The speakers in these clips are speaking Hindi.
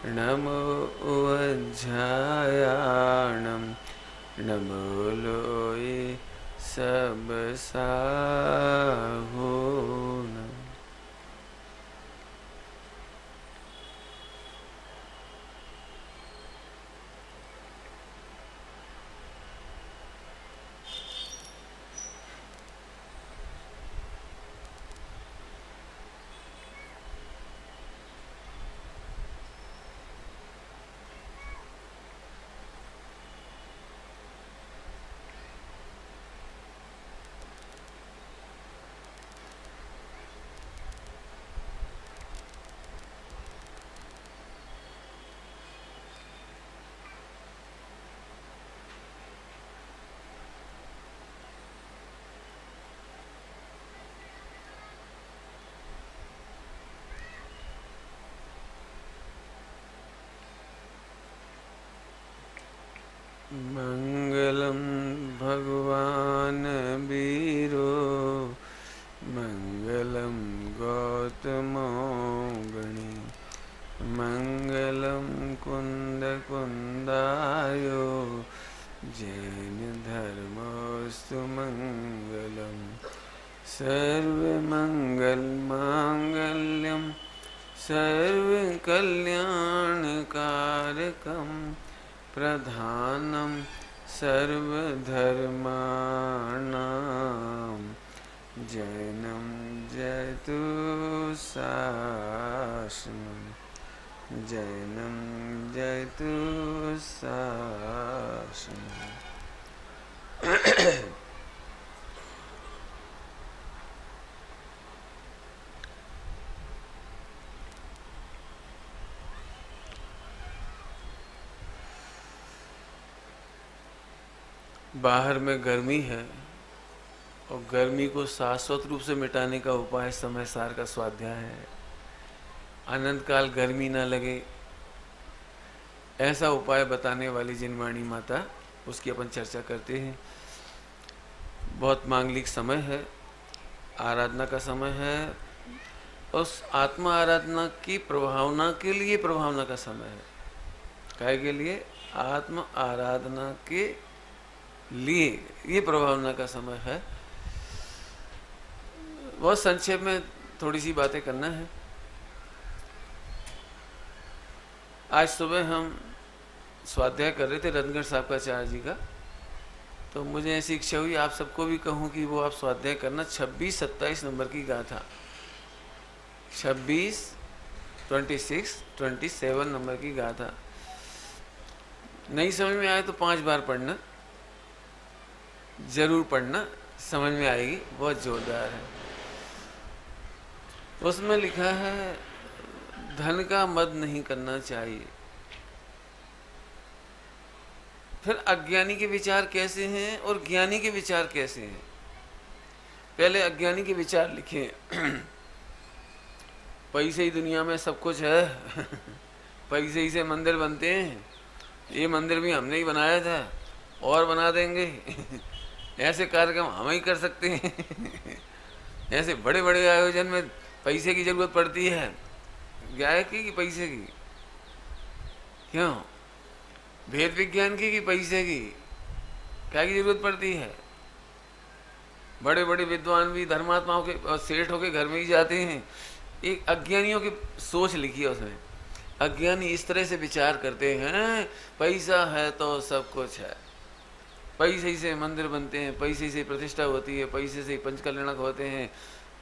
नमो अध्यायाणं नमो लोये सब साहूणम्। मंगलम भगवान वीरो मंगलम गौतमो गणी मंगलम कुंद कुंदायो जैन धर्मोस्तु मंगलम सर्वमंगल मांगल्यम सर्वकल्याणकारकम प्रधानम सर्वधर्माणां जैनं जयतु शासनम् जैनं जयतु शासनम्। बाहर में गर्मी है और गर्मी को शाश्वत रूप से मिटाने का उपाय समय सार का स्वाध्याय है। अनंत काल गर्मी ना लगे ऐसा उपाय बताने वाली जिनवाणी माता, उसकी अपन चर्चा करते हैं। बहुत मांगलिक समय है, आराधना का समय है, उस आत्मा आराधना की प्रभावना के लिए प्रभावना का समय है। काहे के लिए? आत्म आराधना के लिए ये प्रभावना का समय है। बहुत संक्षेप में थोड़ी सी बातें करना है। आज सुबह हम स्वाध्याय कर रहे थे रत्नगढ़ साहब का आचार्य जी का, तो मुझे ऐसी इच्छा हुई आप सबको भी कहूँ कि वो आप स्वाध्याय करना 26-27 नंबर की गाथा, 26, 26, 27 नंबर की गाथा। नहीं समझ में आए तो 5 बार पढ़ना, जरूर पढ़ना, समझ में आएगी, बहुत जोरदार है। उसमें लिखा है धन का मद नहीं करना चाहिए। फिर अज्ञानी के विचार कैसे हैं और ज्ञानी के विचार कैसे हैं। पहले अज्ञानी के विचार लिखे पैसे ही दुनिया में सब कुछ है पैसे ही से मंदिर बनते हैं, ये मंदिर भी हमने ही बनाया था और बना देंगे ऐसे कार्यक्रम हम ही कर सकते हैं ऐसे बड़े बड़े आयोजन में पैसे की जरूरत पड़ती है, गायकी की पैसे की, क्यों? वेद विज्ञान की पैसे की, क्या की जरूरत पड़ती है? बड़े बड़े विद्वान भी धर्मात्माओं के और सेठों के घर में ही जाते हैं। एक अज्ञानियों की सोच लिखी है उसमें। अज्ञानी इस तरह से विचार करते हैं पैसा है तो सब कुछ है, पैसे से मंदिर बनते हैं, पैसे से प्रतिष्ठा होती है, पैसे से पंचकल्याणक होते हैं,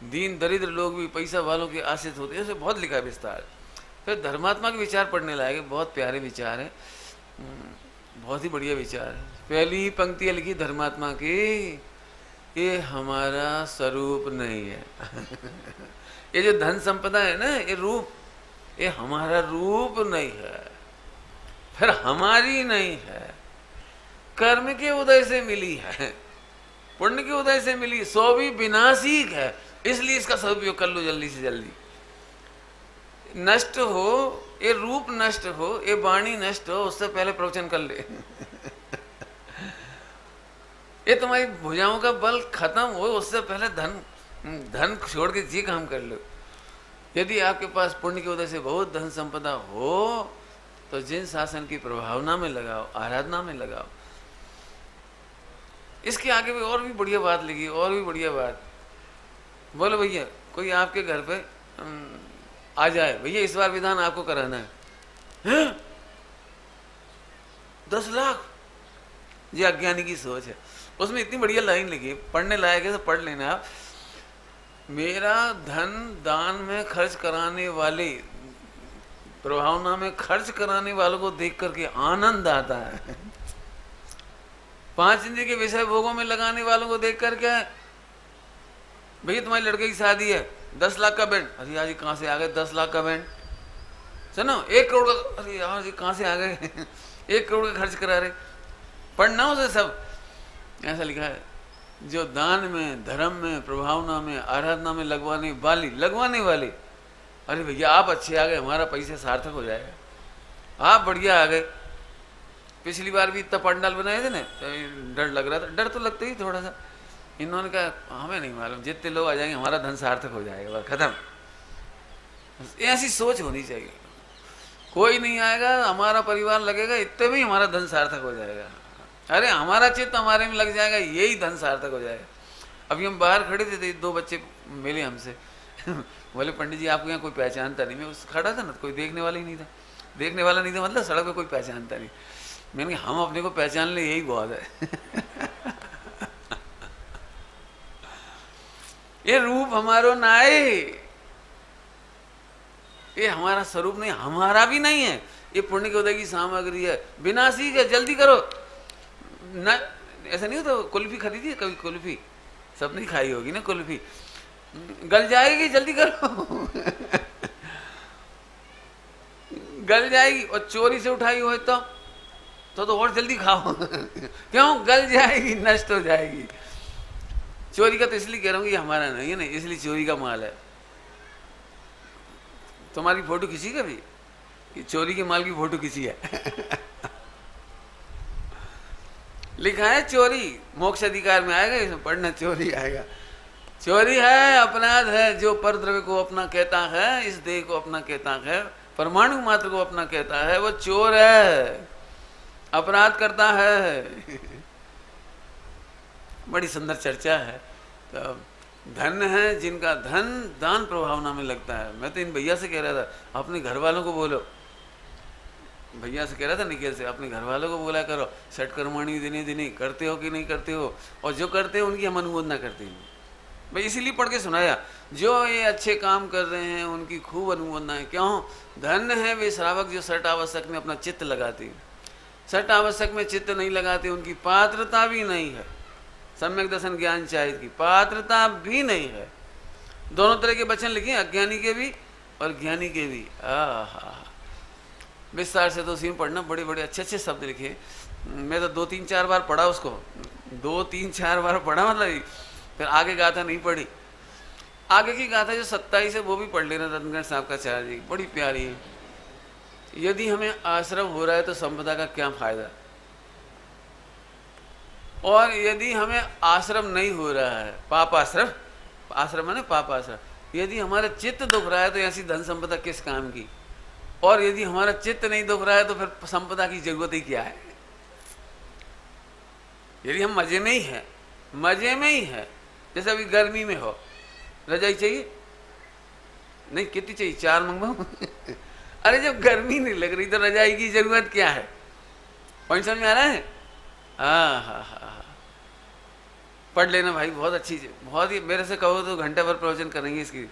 दीन दरिद्र लोग भी पैसा वालों के आश्रित होते हैं। उसे बहुत लिखा विस्तार। फिर धर्मात्मा के विचार पढ़ने लायक, बहुत प्यारे विचार है, बहुत ही बढ़िया विचार है। पहली ही पंक्तियाँ लिखी धर्मात्मा की, ये हमारा स्वरूप नहीं है ये जो धन संपदा है ना, ये रूप, ये हमारा रूप नहीं है, फिर हमारी नहीं है, कर्म के उदय से मिली है, पुण्य के उदय से मिली, सो भी विनाशी है, इसलिए इसका सदुपयोग कर लो जल्दी से जल्दी। नष्ट हो, ये रूप नष्ट हो, ये वाणी नष्ट हो, उससे पहले प्रवचन कर ले ये तुम्हारी भुजाओं का बल खत्म हो, उससे पहले धन छोड़ के ये काम कर लो। यदि आपके पास पुण्य के उदय से बहुत धन संपदा हो तो जिन शासन की प्रभावना में लगाओ, आराधना में लगाओ। इसके आगे भी और भी बढ़िया बात लिखी, और भी बढ़िया बात। बोलो भैया कोई आपके घर पे आ जाए, भैया इस बार विधान आपको कराना है, 10 लाख, ये अज्ञानी की सोच है। उसमें इतनी बढ़िया लाइन लिखी, पढ़ने लायक है तो पढ़ लेना आप। मेरा धन दान में खर्च कराने वाले, प्रभावना में खर्च कराने वालों को देख करके आनंद आता है। 5 इंद्रिय के विषय भोगों में लगाने वालों को देख करके, भैया तुम्हारी लड़के की शादी है, 10 लाख का बैंड, अरे यार जी कहाँ से आ गए 10 लाख का बैंड, सुनो 1 करोड़ का, अरे यार जी कहाँ से आ गए 1 करोड़ का खर्च करा रहे। पढ़ना उसे सब ऐसा लिखा है, जो दान में, धर्म में, प्रभावना में, आराधना में लगवाने वाली, अरे भैया आप अच्छे आ गए, हमारा पैसा सार्थक हो जाएगा, आप बढ़िया आ गए। पिछली बार भी इतना पंडाल बनाए थे ना, तो डर लग रहा था, डर तो लगता ही थोड़ा सा। इन्होंने कहा हमें नहीं मालूम, जितने लोग आ जाएंगे हमारा धन सार्थक हो जाएगा, खत्म। ऐसी सोच होनी चाहिए, कोई नहीं आएगा हमारा परिवार लगेगा, इतने में हमारा धन सार्थक हो जाएगा। अरे हमारा चित्त हमारे में लग जाएगा, यही धन सार्थक हो जाएगा। अभी हम बाहर खड़े थे, 2 बच्चे मिले हमसे बोले पंडित जी आपको यहाँ कोई पहचानता नहीं। मैं खड़ा था ना, कोई देखने वाला ही नहीं था, देखने वाला नहीं था मतलब सड़क पे कोई पहचानता नहीं। मैंने कहा हम अपने को पहचान ले, यही बहुत है ये रूप हमारो ना है, ये हमारा स्वरूप नहीं, हमारा भी नहीं है, ये पुण्य के उदय की सामग्री है, विनाशी है, जल्दी करो ना। ऐसा नहीं होता, कुल्फी खरीदी है कभी? कुल्फी सबने खाई होगी ना, कुल्फी गल जाएगी, जल्दी करो गल जाएगी। और चोरी से उठाई हो तो और जल्दी खाओ क्यों? गल जाएगी, नष्ट हो जाएगी। चोरी का तो इसलिए कह रहा हूँ कि हमारा नहीं है ना, इसलिए चोरी का माल है। तुम्हारी फोटो खींची कभी कि चोरी के माल की फोटो खींची है लिखा है चोरी मोक्ष अधिकार में आएगा, इसमें पढ़ना चोरी आएगा। चोरी है, अपराध है, जो पर द्रव्य को अपना कहता है, इस देह को अपना कहता है, परमाणु मात्र को अपना कहता है, वो चोर है, अपराध करता है बड़ी सुंदर चर्चा है। तो धन है जिनका धन दान प्रभावना में लगता है। मैं तो इन भैया से कह रहा था, अपने घर वालों को बोलो, भैया से कह रहा था निखिल से, अपने घर वालों को बोला करो षट कर्मणि दिने दिने करते हो कि नहीं करते हो, और जो करते हो उनकी हम अनुमोदना करते हैं। भाई इसीलिए पढ़ के सुनाया, जो ये अच्छे काम कर रहे हैं उनकी खूब अनुमोदना है। क्यों? धन है वे श्रावक जो षट आवश्यक में अपना चित्त लगाते, षट आवश्यक में चित्त नहीं लगाते, उनकी पात्रता भी नहीं है। सम्यक दर्शन ज्ञान चाहिए की पात्रता भी नहीं है। दोनों तरह के वचन लिखे, अज्ञानी के भी और ज्ञानी के भी। विस्तार से तो उसी में पढ़ना, बड़े बड़े अच्छे अच्छे शब्द लिखे। मैं तो 2-3-4 बार पढ़ा उसको, 2-3-4 बार पढ़ा, मतलब फिर आगे गाथा नहीं पढ़ी। आगे की गाथा जो 27 है वो भी पढ़ लेना, रत्नगढ़ साहब का चार्य जी, बड़ी प्यारी है। यदि हमें आश्रम हो रहा है तो संपदा का क्या फायदा, और यदि हमें आश्रम नहीं हो रहा है, पाप आश्रम, आश्रम है ना पाप आश्रम, यदि हमारा चित्त दुख रहा है तो ऐसी धन संपदा किस काम की, और यदि हमारा चित्त नहीं दुख रहा है तो फिर संपदा की जरूरत ही क्या है। यदि हम मजे में ही है, मजे में ही है, जैसे अभी गर्मी में हो, रजाई चाहिए नहीं, कितनी चाहिए, 4 मंगवाऊं अरे जब गर्मी नहीं लग रही तो रजाई की जरूरत क्या है? पॉइंट समझ में आ रहा है? हाँ, पढ़ लेना भाई, बहुत अच्छी, बहुत ही, मेरे से कहो तो घंटे भर प्रवचन करेंगे इसकी।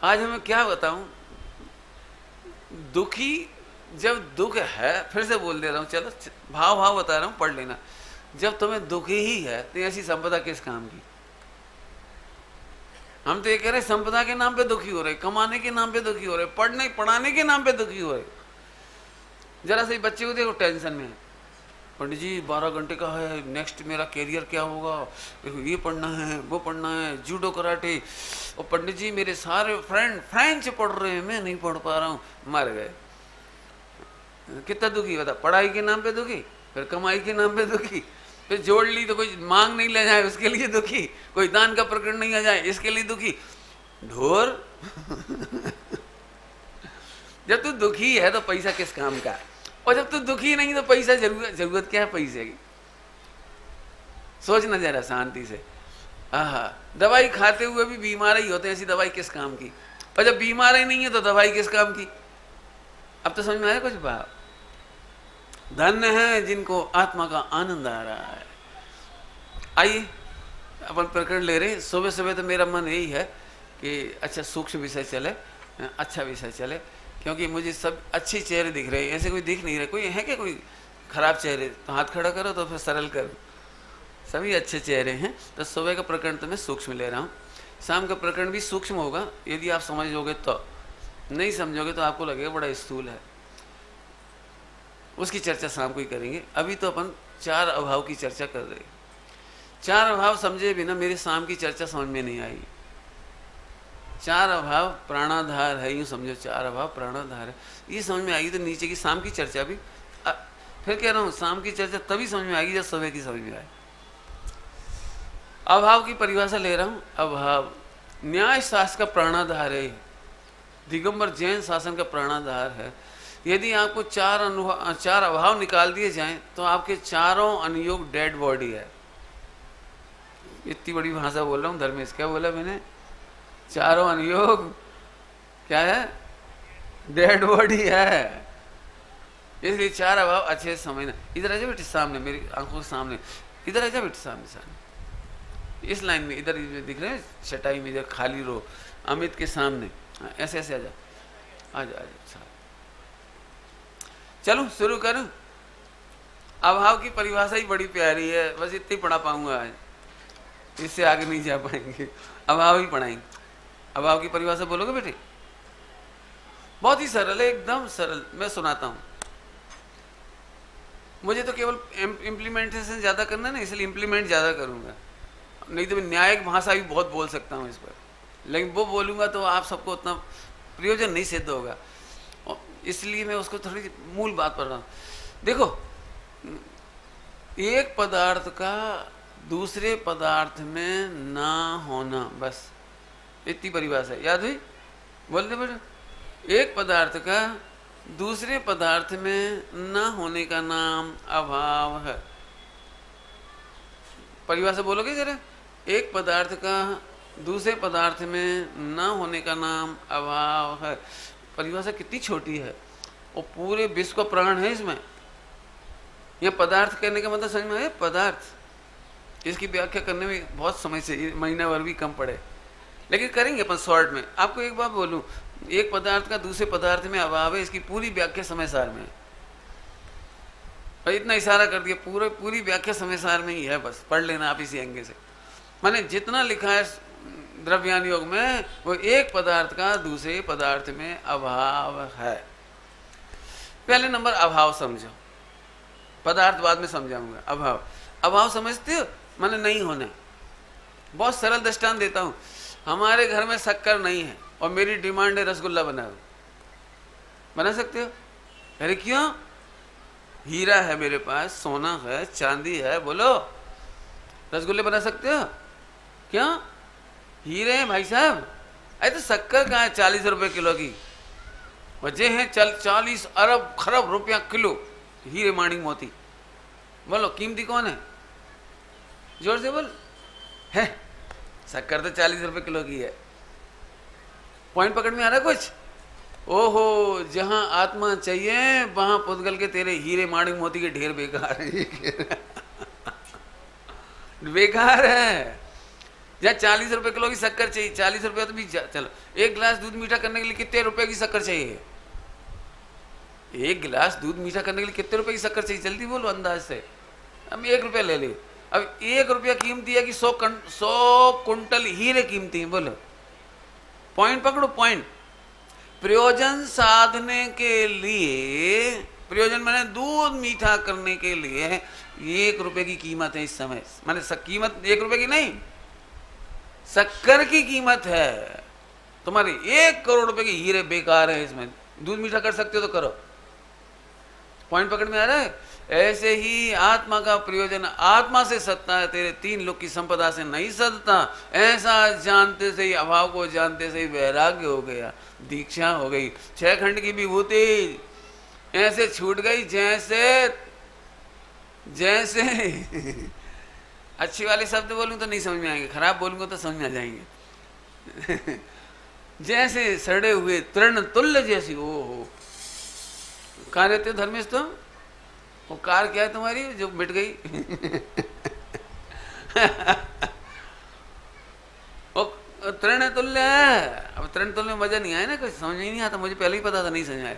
आज हमें क्या बताऊं, दुखी जब दुख है, फिर से बोल दे रहा हूं, चलो भाव बता रहा हूं, पढ़ लेना। जब तुम्हें दुखी ही है तो ऐसी संपदा किस काम की? हम तो ये कह रहे संपदा के नाम पे दुखी हो रहे, कमाने के नाम पे दुखी हो रहे, पढ़ने पढ़ाने के नाम पे दुखी हो रहे। जरा से बच्चे को देखो टेंशन में, पंडित जी 12 घंटे का है, नेक्स्ट मेरा कैरियर क्या होगा, ये पढ़ना है, वो पढ़ना है, जूडो कराटे, और पंडित जी मेरे सारे फ्रेंड फ्रेंच पढ़ रहे हैं, मैं नहीं पढ़ पा रहा हूँ, मर गए। कितना दुखी बता, पढ़ाई के नाम पे दुखी, फिर कमाई के नाम पे दुखी, फिर जोड़ ली तो कोई मांग नहीं ले जाए उसके लिए दुखी, कोई दान का प्रकरण नहीं आ जाए इसके लिए दुखी। ढोर जब तू दुखी है तो पैसा किस काम का, और जब तू दुखी नहीं तो पैसा जरूरत क्या है पैसे की? सोचना जरा शांति से। आहा, दवाई खाते हुए भी बीमार ही होते हैं, ऐसी दवाई किस काम की? और जब बीमार ही नहीं है तो दवाई किस काम की? अब तो समझ में आया कुछ बात? धन्य है जिनको आत्मा का आनंद आ रहा है। आइए अपन प्रकरण ले रहे। सुबह सुबह तो मेरा मन यही है कि अच्छा सूक्ष्म विषय चले, अच्छा विषय चले, क्योंकि मुझे सब अच्छे चेहरे दिख रहे हैं, ऐसे कोई दिख नहीं रहे। कोई है क्या कोई खराब चेहरे? तो हाथ खड़ा करो तो फिर सरल करो, सभी अच्छे चेहरे हैं। तो सुबह का प्रकरण तो मैं सूक्ष्म ले रहा हूँ, शाम का प्रकरण भी सूक्ष्म होगा यदि आप समझोगे तो, नहीं समझोगे तो आपको लगेगा बड़ा स्थूल है। उसकी चर्चा शाम को ही करेंगे। अभी तो अपन चार अभाव की चर्चा कर रहे हैं। चार अभाव समझे बिना मेरी शाम की चर्चा समझ में नहीं आई। चार अभाव प्राणाधार है, यूँ समझो, चार अभाव प्राणाधार है, ये समझ में आएगी तो नीचे की शाम की चर्चा भी। फिर कह रहा हूँ शाम की चर्चा तभी समझ में आएगी जब सुबह की समझ में आए। अभाव की परिभाषा ले रहा हूँ। अभाव न्याय शास्त्र का प्राणाधार है, दिगंबर जैन शासन का प्राणाधार है। यदि आपको चार अभाव निकाल दिए जाएं तो आपके चारों अनुयोग डेड बॉडी है। इतनी बड़ी भाषा बोल रहा हूँ धर्मेश, क्या बोला मैंने? चारों अनुयोग क्या है? डेड बॉडी है। इसलिए चार अभाव अच्छे से समझना। इधर आ जा बेटे सामने, मेरी आंखों के सामने, इधर आ जा बेटे सामने सामने, इस लाइन में, इधर दिख रहे हैं चटाई में, इधर खाली रो, अमित के सामने, ऐसे ऐसे आ जा, आ जा, आ जा। चलो शुरू करूं। अभाव की परिभाषा ही बड़ी प्यारी है, बस इतनी पढ़ा पाऊंगा आज, इससे आगे नहीं जा पाएंगे। अभाव ही पढ़ाएंगे। अभाव की परिभाषा बोलोगे बेटे? बहुत ही सरल है, एकदम सरल। मैं सुनाता हूं। मुझे तो केवल इम्प्लीमेंटेशन ज्यादा करना है ना, इसलिए इम्प्लीमेंट ज्यादा करूंगा। नहीं तो मैं न्यायिक भाषा भी बहुत बोल सकता हूँ इस पर, लेकिन वो बोलूँगा तो आप सबको उतना प्रयोजन नहीं सिद्ध होगा, इसलिए मैं उसको थोड़ी मूल बात पढ़ रहा हूँ। देखो, एक पदार्थ का दूसरे पदार्थ में ना होना, बस इतनी परिभाषा है। याद हुई? बोल दे बेटे। एक पदार्थ का दूसरे पदार्थ में ना होने का नाम अभाव है। परिभाषा बोलोगे जरा? एक पदार्थ का दूसरे पदार्थ में न होने का नाम अभाव है। परिभाषा कितनी छोटी है, और पूरे विश्व का प्राण है इसमें। यह पदार्थ कहने का मतलब समझ में आया? पदार्थ, इसकी व्याख्या करने में बहुत समय से, महीना भर भी कम पड़े, लेकिन करेंगे अपन शॉर्ट में। आपको एक बात बोलूं, एक पदार्थ का दूसरे पदार्थ में अभाव है, इसकी पूरी व्याख्या समय सार में, और इतना इशारा कर दिया, पूरी व्याख्या समय सार में ही है, बस पढ़ लेना आप इसी अंगे से। माने जितना लिखा है द्रव्यान योग में, वो एक पदार्थ का दूसरे पदार्थ में अभाव है। पहले नंबर अभाव समझो, पदार्थ बाद में समझाऊंगा। अभाव समझते हो? माने नहीं होना। बहुत सरल दृष्टांत देता हूं। हमारे घर में शक्कर नहीं है और मेरी डिमांड है रसगुल्ला बनाओ, बना सकते हो? अरे क्यों? हीरा है मेरे पास, सोना है, चांदी है, बोलो रसगुल्ले बना सकते हो? क्यों? हीरे हैं भाई साहब। अरे तो शक्कर कहाँ है 40 रुपए किलो की? वजह है 40 अरब खरब रुपया किलो हीरे माणिक मोती। बोलो कीमती कौन है? जोर से बोल। है शक्कर तो 40 रुपए किलो की है। पॉइंट पकड़ में आ रहा कुछ? ओहो, जहां आत्मा चाहिए वहां पुद्गल के तेरे हीरे माणिक मोती के ढेर बेकार है। बेकार है। जहाँ 40 रुपए किलो की शक्कर चाहिए, 40 रुपये तो भी चलो, एक गिलास दूध मीठा करने के लिए कितने रुपए की शक्कर चाहिए? एक गिलास दूध मीठा करने के लिए कितने रुपए की शक्कर चाहिए? जल्दी बोलो अंदाज से। हम 1 रुपया ले ले। अब 1 रुपया कीमती है कि 100 कुंटल हीरे कीमती है? बोलो, पॉइंट पकड़ो, पॉइंट। प्रयोजन साधने के लिए, प्रयोजन मैंने दूध मीठा करने के लिए 1 रुपए की कीमत है इस समय। मैंने कीमत 1 रुपए की नहीं, शक्कर की कीमत है। तुम्हारी 1 करोड़ रुपए की हीरे बेकार है इसमें। दूध मीठा कर सकते हो तो करो। पॉइंट पकड़ में आ रहा है? ऐसे ही आत्मा का प्रयोजन आत्मा से सत्ता है, तेरे 3 लोक की संपदा से नहीं सदता। ऐसा जानते से ही, अभाव को जानते से ही वैराग्य हो गया, दीक्षा हो गई। 6 खंड की विभूति ऐसे छूट गई जैसे जैसे अच्छी वाले शब्द बोलूं तो नहीं समझ में आएंगे, खराब बोलूंगा तो समझ में आ जाएंगे। जैसे सड़े हुए तृण तुल्य जैसी। ओ हो, कहाँ रहते हो धर्मेश तुम? वो कार क्या है तुम्हारी जो मिट गई? वो तृण तुल्य है। अब तृण तुल्य में मजा नहीं आया ना, कुछ समझ ही नहीं आता। मुझे पहले ही पता था, नहीं समझ आया।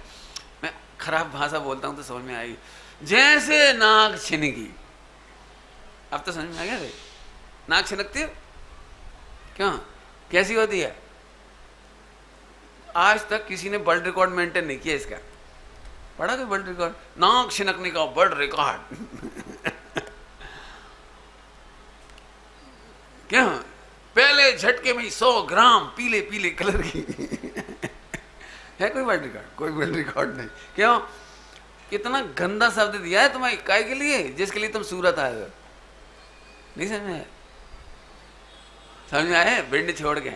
मैं खराब भाषा बोलता हूँ तो समझ में आएगी। जैसे नाक छिनकी। अब तो समझ में आ गया भाई। नाक छिनकती है क्यों, कैसी होती है? आज तक किसी ने वर्ल्ड रिकॉर्ड मेंटेन नहीं किया इसका। पढ़ा कोई वर्ल्ड रिकॉर्ड? नाक छिनकने का वर्ल्ड रिकॉर्ड। क्यों? पहले झटके में 100 ग्राम पीले पीले कलर की। है कोई वर्ल्ड रिकॉर्ड? कोई वर्ल्ड रिकॉर्ड नहीं। क्यों? कितना गंदा शब्द दिया है तुम्हें, काय के लिए? जिसके लिए तुम सूरत आए हो। नहीं समझ में आया? समझ में आए? भिंड छोड़ के।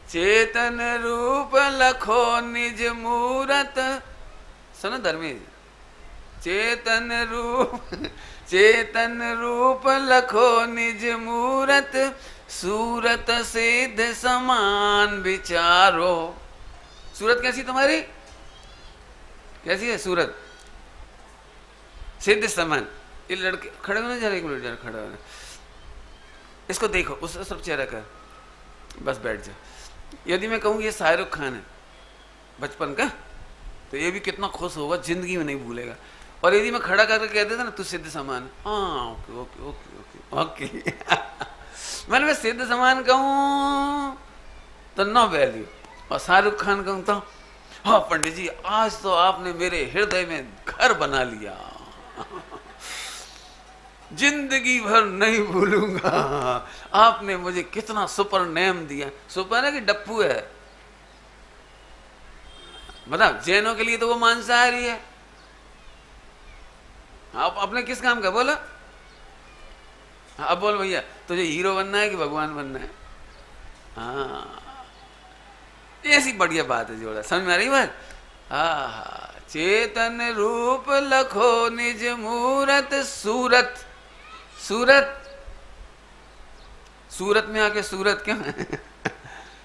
चेतन रूप लखो निज मूरत। सुनो धर्मेश, चेतन रूप लखो निज मूरत, सूरत सिद्ध समान विचारो। सूरत कैसी तुम्हारी? कैसी है सूरत? सिद्ध समान। ये लड़के खड़े होने जा रहे, एक मिनट जरा खड़े होने। इसको देखो, उस सब चेहरा कर, बस बैठ जा। यदि मैं कहूँ ये शाहरुख खान है बचपन का, तो ये भी कितना खुश होगा, जिंदगी में नहीं भूलेगा। और यदि मैं खड़ा करके कह देता ना तू सिद्ध समान, हाँ okay okay okay okay okay. मैंने मैं सिद्ध समान कहूँ तो नो वैल्यू, और शाहरुख खान कहूँ तो हाँ पंडित जी आज तो आपने मेरे हृदय में घर बना लिया, जिंदगी भर नहीं भूलूंगा। आपने मुझे कितना सुपर नेम दिया। सुपर है कि डप्पू है? बता, जैनों के लिए तो वो मांसाहारी है। आप अपने किस काम का बोला? अब बोल भैया, तुझे हीरो बनना है कि भगवान बनना है? हाँ, ऐसी बढ़िया बात है जोड़ा। समझ में आ रही बात? हाँ, चेतन रूप लखो निज मूरत, सूरत सूरत में आके सूरत क्यों?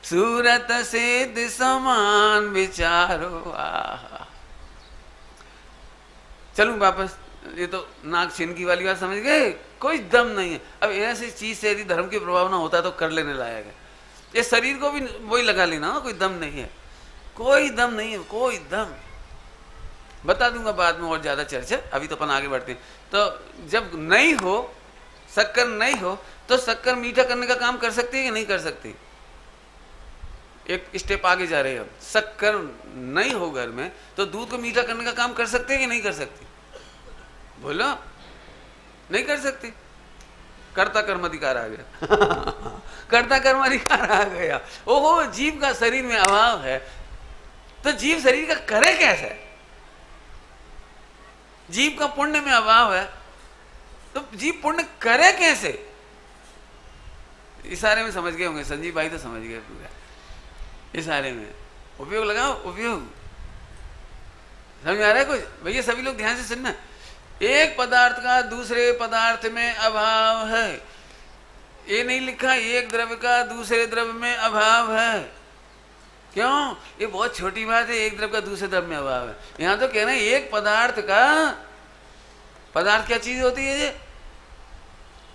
सूरत सिद्ध समान विचारो। आहा, चलूं वापस। ये तो नाक छिनकी वाली बात समझ गए? कोई दम नहीं है। अब ऐसी चीज से यदि धर्म के प्रभाव ना होता तो कर लेने लायक है। ये शरीर को भी वही लगा लेना, कोई दम नहीं है, कोई दम नहीं है, कोई दम। बता दूंगा बाद में और ज्यादा चर्चा, अभी तो अपन आगे बढ़ते हैं। तो जब नहीं हो, शक्कर नहीं हो, तो शक्कर मीठा करने का काम कर सकती है कि नहीं कर सकती? एक स्टेप आगे जा रहे हैं हम। शक्कर नहीं हो घर में तो दूध को मीठा करने का काम कर सकते हैं कि नहीं कर सकती? बोलो, नहीं कर सकती। कर्ता कर्माधिकार आ गया। कर्ता कर्माधिकार आ गया। ओहो, जीव का शरीर में अभाव है तो जीव शरीर का करे कैसे? जीव का पुण्य में अभाव है तो जीव पुण्य करे कैसे? इशारे में समझ गए होंगे, संजीव भाई तो समझ गए पूरा। इशारे में उपयोग लगाओ, उपयोग। समझ में आ रहा है कुछ? भैया सभी लोग ध्यान से सुनना। एक पदार्थ का दूसरे पदार्थ में अभाव है। ये नहीं लिखा एक द्रव्य का दूसरे द्रव्य में अभाव है। क्यों? ये बहुत छोटी बात है, एक द्रव्य का दूसरे द्रव्य में अभाव है। यहां तो कह रहे हैं एक पदार्थ का। पदार्थ क्या चीज होती है? ये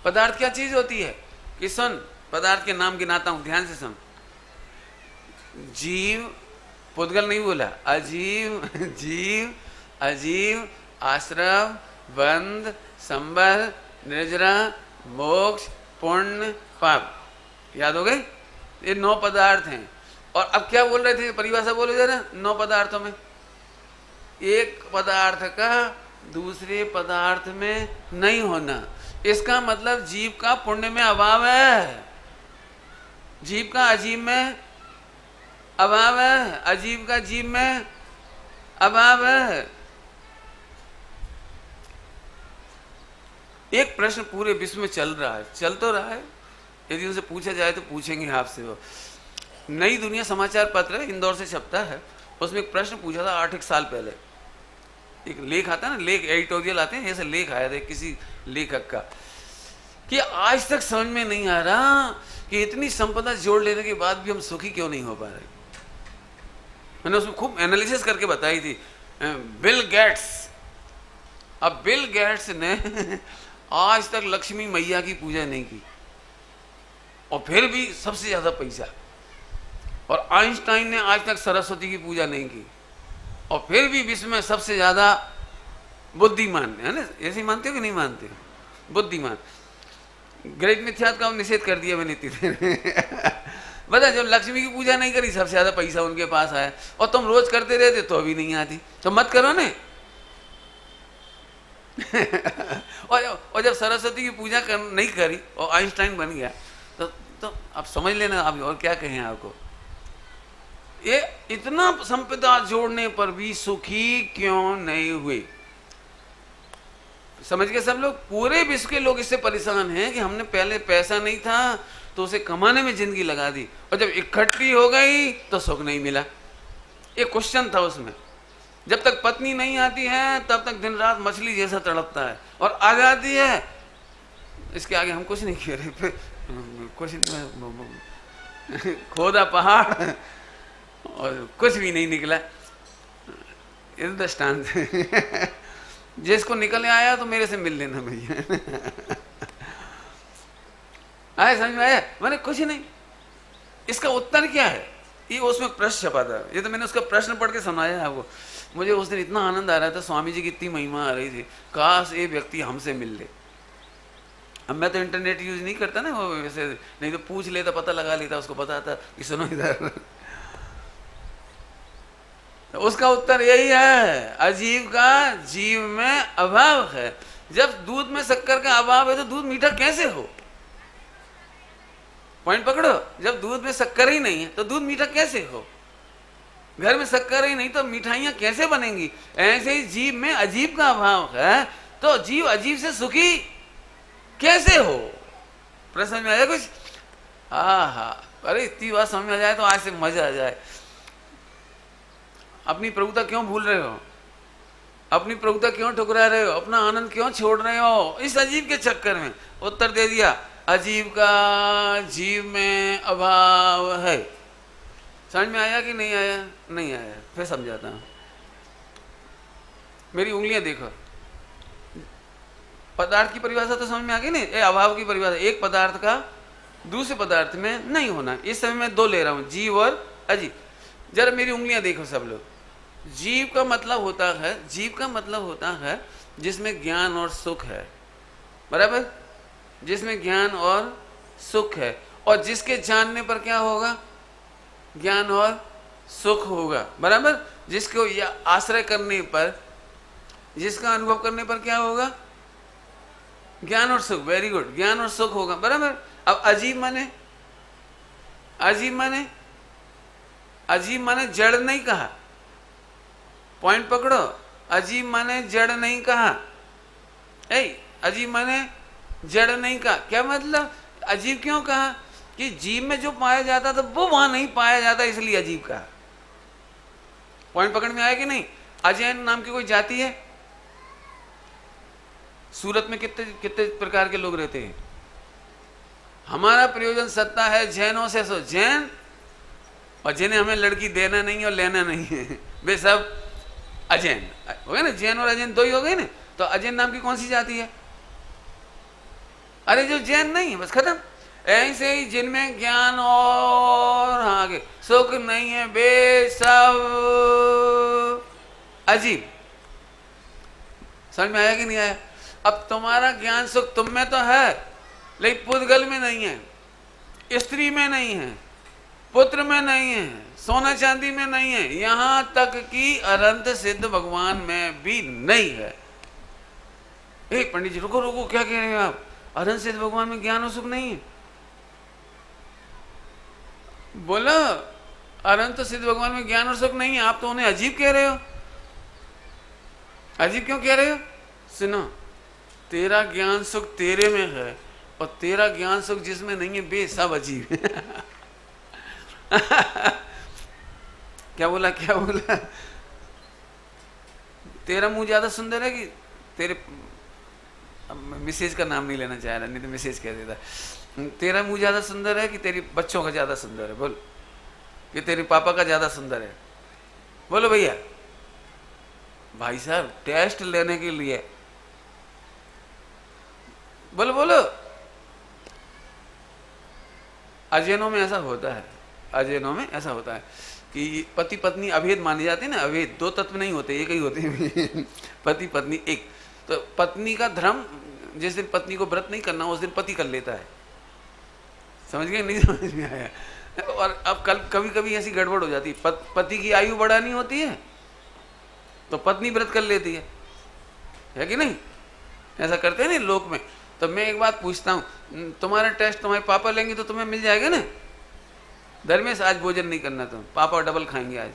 पदार्थ क्या चीज होती है? कि सुन, पदार्थ के नाम गिनाता हूं, ध्यान से सुन। जीव, पुद्गल नहीं बोला, अजीव, जीव, अजीव, आश्रव, बंध, संबंध, निर्जरा, मोक्ष, पुण्य, पाप। याद हो गए? ये 9 पदार्थ हैं। और अब क्या बोल रहे थे? परिभाषा बोलो जरा। 9 पदार्थों में एक पदार्थ का दूसरे पदार्थ में नहीं होना, इसका मतलब जीव का पुण्य में अभाव है, जीव का अजीव में अभाव है, अजीव का जीव में अभाव है। एक प्रश्न पूरे विश्व में चल रहा है, चल तो रहा है, यदि उनसे पूछा जाए तो पूछेंगे आपसे। वो नई दुनिया समाचार पत्र है, इंदौर से छपता है, उसमें एक प्रश्न पूछा था 8 साल पहले। एक लेख आता है ना, लेख एडिटोरियल आते हैं, ऐसे लेख आया था किसी लेखक का कि आज तक समझ में नहीं आ रहा कि इतनी संपदा जोड़ लेने के बाद भी हम सुखी क्यों नहीं हो पा रहे। मैंने उसमें खूब एनालिसिस करके बताई थी। बिल गेट्स, अब बिल गेट्स ने आज तक लक्ष्मी मैया की पूजा नहीं की और फिर भी सबसे ज्यादा पैसा, और आइंस्टाइन ने आज तक सरस्वती की पूजा नहीं की और फिर भी विश्व में सबसे ज्यादा बुद्धिमान है ना। ऐसे मानते हो कि नहीं मानते हो? बुद्धिमान। ग्रेट मिथ्यात्व का निषेध कर दिया मैंने इतनी देर बता, जब लक्ष्मी की पूजा नहीं करी सबसे ज्यादा पैसा उनके पास आया, और तुम रोज करते रहते तो अभी नहीं आती, तो मत करो ने और जब सरस्वती की पूजा नहीं करी और आइंस्टाइन बन गया तो आप समझ लेना अभी और क्या कहें आपको। ये इतना संपदा जोड़ने पर भी सुखी क्यों नहीं हुए? समझ गए सब लोग? पूरे विश्व के लोग इससे परेशान हैं कि हमने पहले पैसा नहीं था तो उसे कमाने में जिंदगी लगा दी, और जब इकट्ठी हो गई तो सुख नहीं मिला। एक क्वेश्चन था उसमें। जब तक पत्नी नहीं आती है तब तक दिन रात मछली जैसा तड़पता है, और आ जाती है, इसके आगे हम कुछ नहीं कह रहे, फिर कुछ खोदा पहाड़ और कुछ भी नहीं निकला। इस दृष्टांत जिसको निकल आया तो मेरे से मिल लेना भैया। आया समझ में आया? मैंने कुछ नहीं। इसका उत्तर क्या है? ये उसमें प्रश्न छपा था, ये तो मैंने उसका प्रश्न पढ़ के सुनाया आपको। मुझे उस दिन इतना आनंद आ रहा था, स्वामी जी की इतनी महिमा आ रही थी, काश ये व्यक्ति हमसे मिल ले। अब मैं तो इंटरनेट यूज नहीं करता ना, वो वैसे नहीं तो पूछ लेता, पता लगा लेता, उसको पता था कि सुनो इधर। उसका उत्तर यही है, अजीब का जीव में अभाव है। जब दूध में शक्कर का अभाव है तो दूध मीठा कैसे हो? पॉइंट पकड़ो। जब दूध में शक्कर ही नहीं है तो दूध मीठा कैसे हो? घर में शक्कर ही नहीं तो मिठाइयां कैसे बनेंगी? ऐसे ही जीव में अजीब का अभाव है तो जीव अजीब से सुखी कैसे हो? प्रश्न में आया कुछ? हाँ, अरे इतनी बात समझ में आ जाए तो आज से मजा आ जाए। अपनी प्रभुता क्यों भूल रहे हो? अपनी प्रभुता क्यों ठुकरा रहे हो? अपना आनंद क्यों छोड़ रहे हो इस अजीब के चक्कर में? उत्तर दे दिया, अजीब का जीव में अभाव है। समझ में आया कि नहीं आया? नहीं आया, फिर समझाता हूं। मेरी उंगलियां देखो, पदार्थ की परिभाषा तो समझ में आ गई नहीं? अभाव की परिभाषा, एक पदार्थ का दूसरे पदार्थ में नहीं होना। इस समय मैं दो ले रहा हूं, जीव और अजीब। जरा मेरी उंगलियां देखो सब लोग। जीव का मतलब होता है, जीव का मतलब होता है जिसमें ज्ञान और सुख है, बराबर? जिसमें ज्ञान और सुख है, और जिसके जानने पर क्या होगा? ज्ञान और सुख होगा, बराबर? जिसको या आश्रय करने पर, जिसका अनुभव करने पर क्या होगा? ज्ञान और सुख। वेरी गुड, ज्ञान और सुख होगा, बराबर? अब अजीब माने, अजीब माने, अजीब माने जड़ नहीं कहा। पॉइंट पकड़ो, अजीब माने जड़ नहीं कहा। अजीब माने जड़ नहीं कहा। क्या मतलब? अजीब क्यों कहा? कि जीव में जो पाया जाता था वो वहां नहीं पाया जाता, इसलिए अजीब कहा। पॉइंट पकड़ में आया कि नहीं? अजैन नाम की कोई जाति है? सूरत में कितने कितने प्रकार के लोग रहते हैं? हमारा प्रयोजन सत्ता है जैनों से, सो जैन, और जिन्हें हमें लड़की देना नहीं और लेना नहीं है वे सब अजैन हो गए ना। जैन और अजैन दो ही हो गए ना। तो अजैन नाम की कौन सी जाति है? अरे जो जैन नहीं है, बस खत्म। ऐसे ही जिनमें ज्ञान और आगे सुख नहीं है वे सब अजीब। समझ में आया कि नहीं आया? अब तुम्हारा ज्ञान सुख तुम में तो है, लेकिन पुद्गल में नहीं है, स्त्री में नहीं है, पुत्र में नहीं है, सोना चांदी में नहीं है, यहां तक कि अनंत सिद्ध भगवान में भी नहीं है। पंडित जी रुको रुको, क्या कह रहे हो आप? अनंत सिद्ध भगवान में ज्ञान और सुख नहीं है? बोला अनंत सिद्ध भगवान में ज्ञान और सुख नहीं है, आप तो उन्हें अजीब कह रहे हो। अजीब क्यों कह रहे हो? सुनो, तेरा ज्ञान सुख तेरे में है और तेरा ज्ञान सुख जिसमें नहीं है बे सब अजीब है। क्या बोला क्या बोला? तेरा मुंह ज्यादा सुंदर है कि तेरे, मिसेज का नाम नहीं लेना चाह रहा, नहीं तो मिसेज कह देता। तेरा मुंह ज्यादा सुंदर है कि तेरी बच्चों का ज्यादा सुंदर है? बोल। कि तेरे पापा का ज्यादा सुंदर है? बोलो भैया। भाई साहब टेस्ट लेने के लिए, बोलो बोलो। अजैनों में ऐसा होता है, अजैनों में ऐसा होता है कि पति पत्नी अभेद माने जाते हैं ना। अभेद, दो तत्व नहीं होते, एक ही होते हैं। पति पत्नी एक। तो पत्नी का धर्म, जिस दिन पत्नी को व्रत नहीं करना उस दिन पति कर लेता है। समझ गए? नहीं समझ में आया? और अब कल कभी कभी ऐसी गड़बड़ हो जाती है, पति की आयु बढ़ानी होती है तो पत्नी व्रत कर लेती है कि नहीं? ऐसा करते हैं ना लोक में। तो मैं एक बात पूछता हूँ, तुम्हारा टेस्ट तुम्हारे पापा लेंगे तो तुम्हें मिल जाएगा ना? धर्मेश आज भोजन नहीं करना, तुम पापा डबल खाएंगे आज,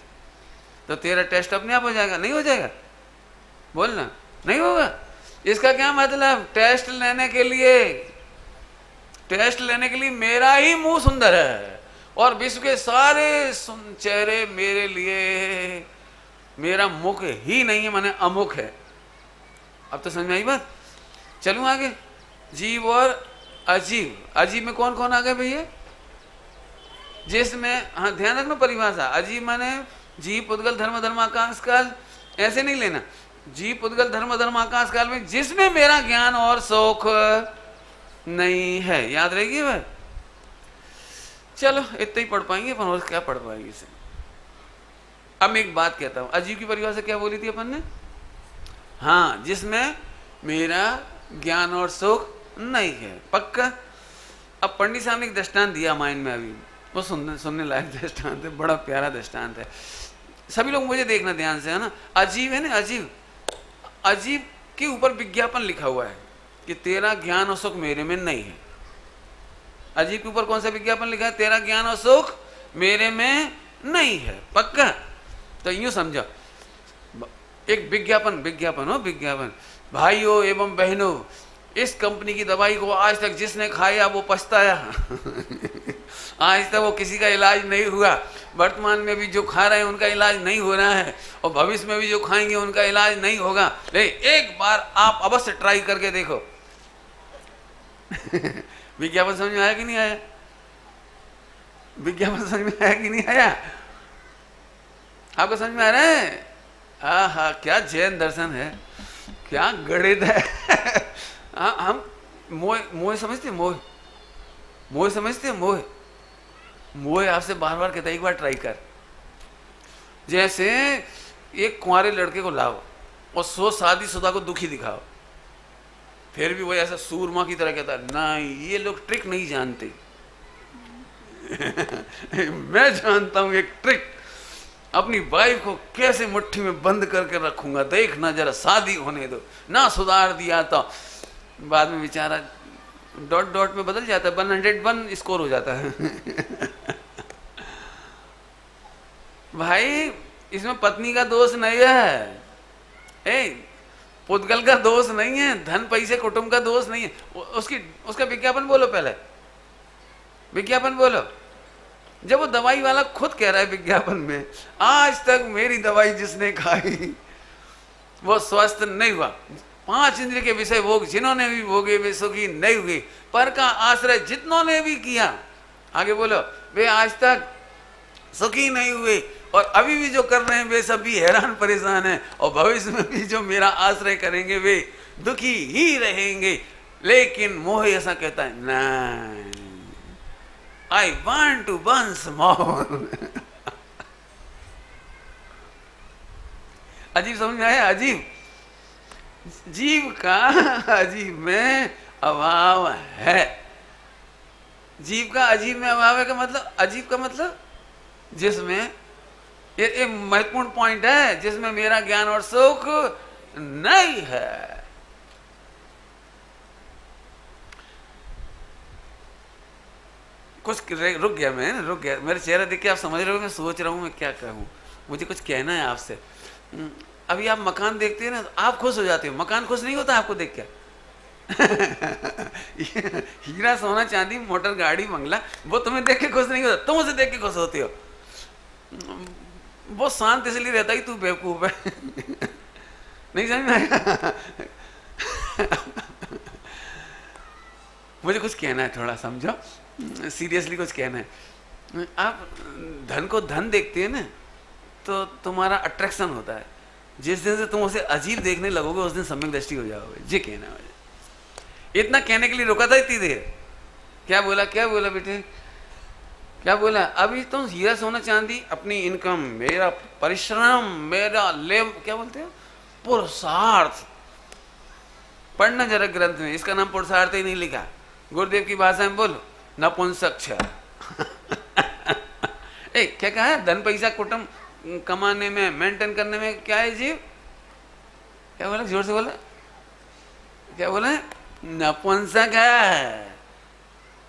तो तेरा टेस्ट अपने आप हो जाएगा? नहीं हो जाएगा? बोलना। नहीं होगा। इसका क्या मतलब? टेस्ट लेने के लिए मेरा ही मुंह सुंदर है और विश्व के सारे चेहरे मेरे लिए, मेरा मुख ही नहीं है, माने अमुख है। अब तो समझ में आई बात? चलूं आगे। जीव और अजीव। अजीव में कौन कौन आ गए भैया? जिसमें, हाँ ध्यान रखना परिभाषा। अजीव माने जीव पुद्गल धर्म धर्माकाश काल, ऐसे नहीं लेना। जीव पुद्गल धर्म धर्माकाश काल में जिसमें मेरा ज्ञान और सुख नहीं है। याद रहेगी वह? चलो इतना ही पढ़ पाएंगे अपन, और क्या पढ़ पाएंगे इसे। अब मैं एक बात कहता हूं, अजीव की परिभाषा क्या बोली थी अपन ने? हाँ, जिसमें मेरा ज्ञान और सुख नहीं है। पक्का? अब पंडित साहब ने एक दृष्टांत दिया माइंड में अभी, वो सुनने लायक दृष्टांत है, बड़ा प्यारा दृष्टांत है। सभी लोग मुझे देखना ध्यान से, है ना। अजीब है ना, अजीब। अजीब के ऊपर विज्ञापन लिखा हुआ है कि तेरा ज्ञान और सुख मेरे में नहीं है। अजीब के ऊपर कौन सा विज्ञापन लिखा है? तेरा ज्ञान और सुख मेरे में नहीं है। पक्का? तो यूं समझो, एक विज्ञापन हो, विज्ञापन। भाइयों एवं बहनों, इस कंपनी की दवाई को आज तक जिसने खाया वो पछताया। आज तक वो किसी का इलाज नहीं हुआ। वर्तमान में भी जो खा रहे हैं उनका इलाज नहीं हो रहा है और भविष्य में भी जो खाएंगे उनका इलाज नहीं होगा। लेकिन एक बार आप अवश्य ट्राई करके देखो। विज्ञापन समझ में आया कि नहीं आया? विज्ञापन समझ में आया कि नहीं आया? आपको समझ में आ रहा है? हाँ, क्या जैन दर्शन है, क्या गणित है। हम मोह समझते, मोह समझते, मोह आपसे बार बार कहता है एक बार ट्राई कर। जैसे एक कुंवारे लड़के को लाओ और 100 शादीशुदा को दुखी दिखाओ, फिर भी वो ऐसा सूरमा की तरह कहता है नहीं, ये लोग ट्रिक नहीं जानते। मैं जानता हूं एक ट्रिक, अपनी वाइफ को कैसे मुट्ठी में बंद करके रखूंगा, देखना जरा, शादी होने दो। ना सुधार दिया तो बाद में बेचारा डॉट डॉट में बदल जाता है, 101 स्कोर हो जाता है। भाई इसमें पत्नी का दोष नहीं है, पुद्गल का दोष नहीं है, धन पैसे कुटुंब का दोष नहीं है। उसका विज्ञापन बोलो, पहले विज्ञापन बोलो। जब वो दवाई वाला खुद कह रहा है विज्ञापन में, आज तक मेरी दवाई जिसने खाई वो स्वस्थ नहीं हुआ। 5 इंद्रिय के विषय भोग जिन्होंने भी भोगे वे सुखी नहीं हुए। पर का आश्रय जितनों ने भी किया, आगे बोलो, वे आज तक सुखी नहीं हुए और अभी भी जो कर रहे हैं वे सभी हैरान परेशान हैं और भविष्य में भी जो मेरा आश्रय करेंगे वे दुखी ही रहेंगे। लेकिन मोह ऐसा कहता है नहीं, I want to once more। अजीब समझ में आया? अजीब, जीव का अजीब में अभाव है। जीव का अजीब में अभाव है का मतलब, अजीब का मतलब जिसमें, ये महत्वपूर्ण पॉइंट है, जिसमें मेरा ज्ञान और सुख नहीं है। कुछ रुक गया मैं, रुक गया। मेरा चेहरा देख के आप समझ रहे हो मैं सोच रहा हूँ मैं क्या कहूँ, मुझे कुछ कहना है आपसे। अभी आप मकान देखते हैं ना तो आप खुश हो जाते हो, मकान खुश नहीं होता आपको देख के? हीरा सोना चांदी मोटर गाड़ी बंगला, वो तुम्हें देख के खुश नहीं होता, तुम उसे देख के खुश होते हो। वो शांत इसलिए रहता ही तू बेवकूफ है। नहीं समझ में आएगा? मुझे कुछ कहना है, थोड़ा समझो, सीरियसली कुछ कहना है। आप धन को धन देखते हैं ना, तो तुम्हारा अट्रैक्शन होता है। जिस दिन से तुम उसे अजीब देखने लगोगे उस दिन सम्यक दृष्टि हो जाओगे। ये कहना है मुझे। इतना कहने के लिए रुका था इतनी देर। क्या बोला, क्या बोला बेटे, क्या बोला? अभी तुम हीरा सोना चांदी, अपनी इनकम, मेरा परिश्रम, मेरा लेव, क्या बोलते हैं, पुरुषार्थ। पढ़ना जरा ग्रंथ में, इसका नाम पुरुषार्थ ही नहीं लिखा। गुरुदेव की भाषा में बोलो, नपुंसक। ए क्या कहा है? धन पैसा कुटुंब कमाने में, मेंटेन करने में क्या है जीव? क्या बोला, जोर से बोला, क्या बोला? नपुंसक है,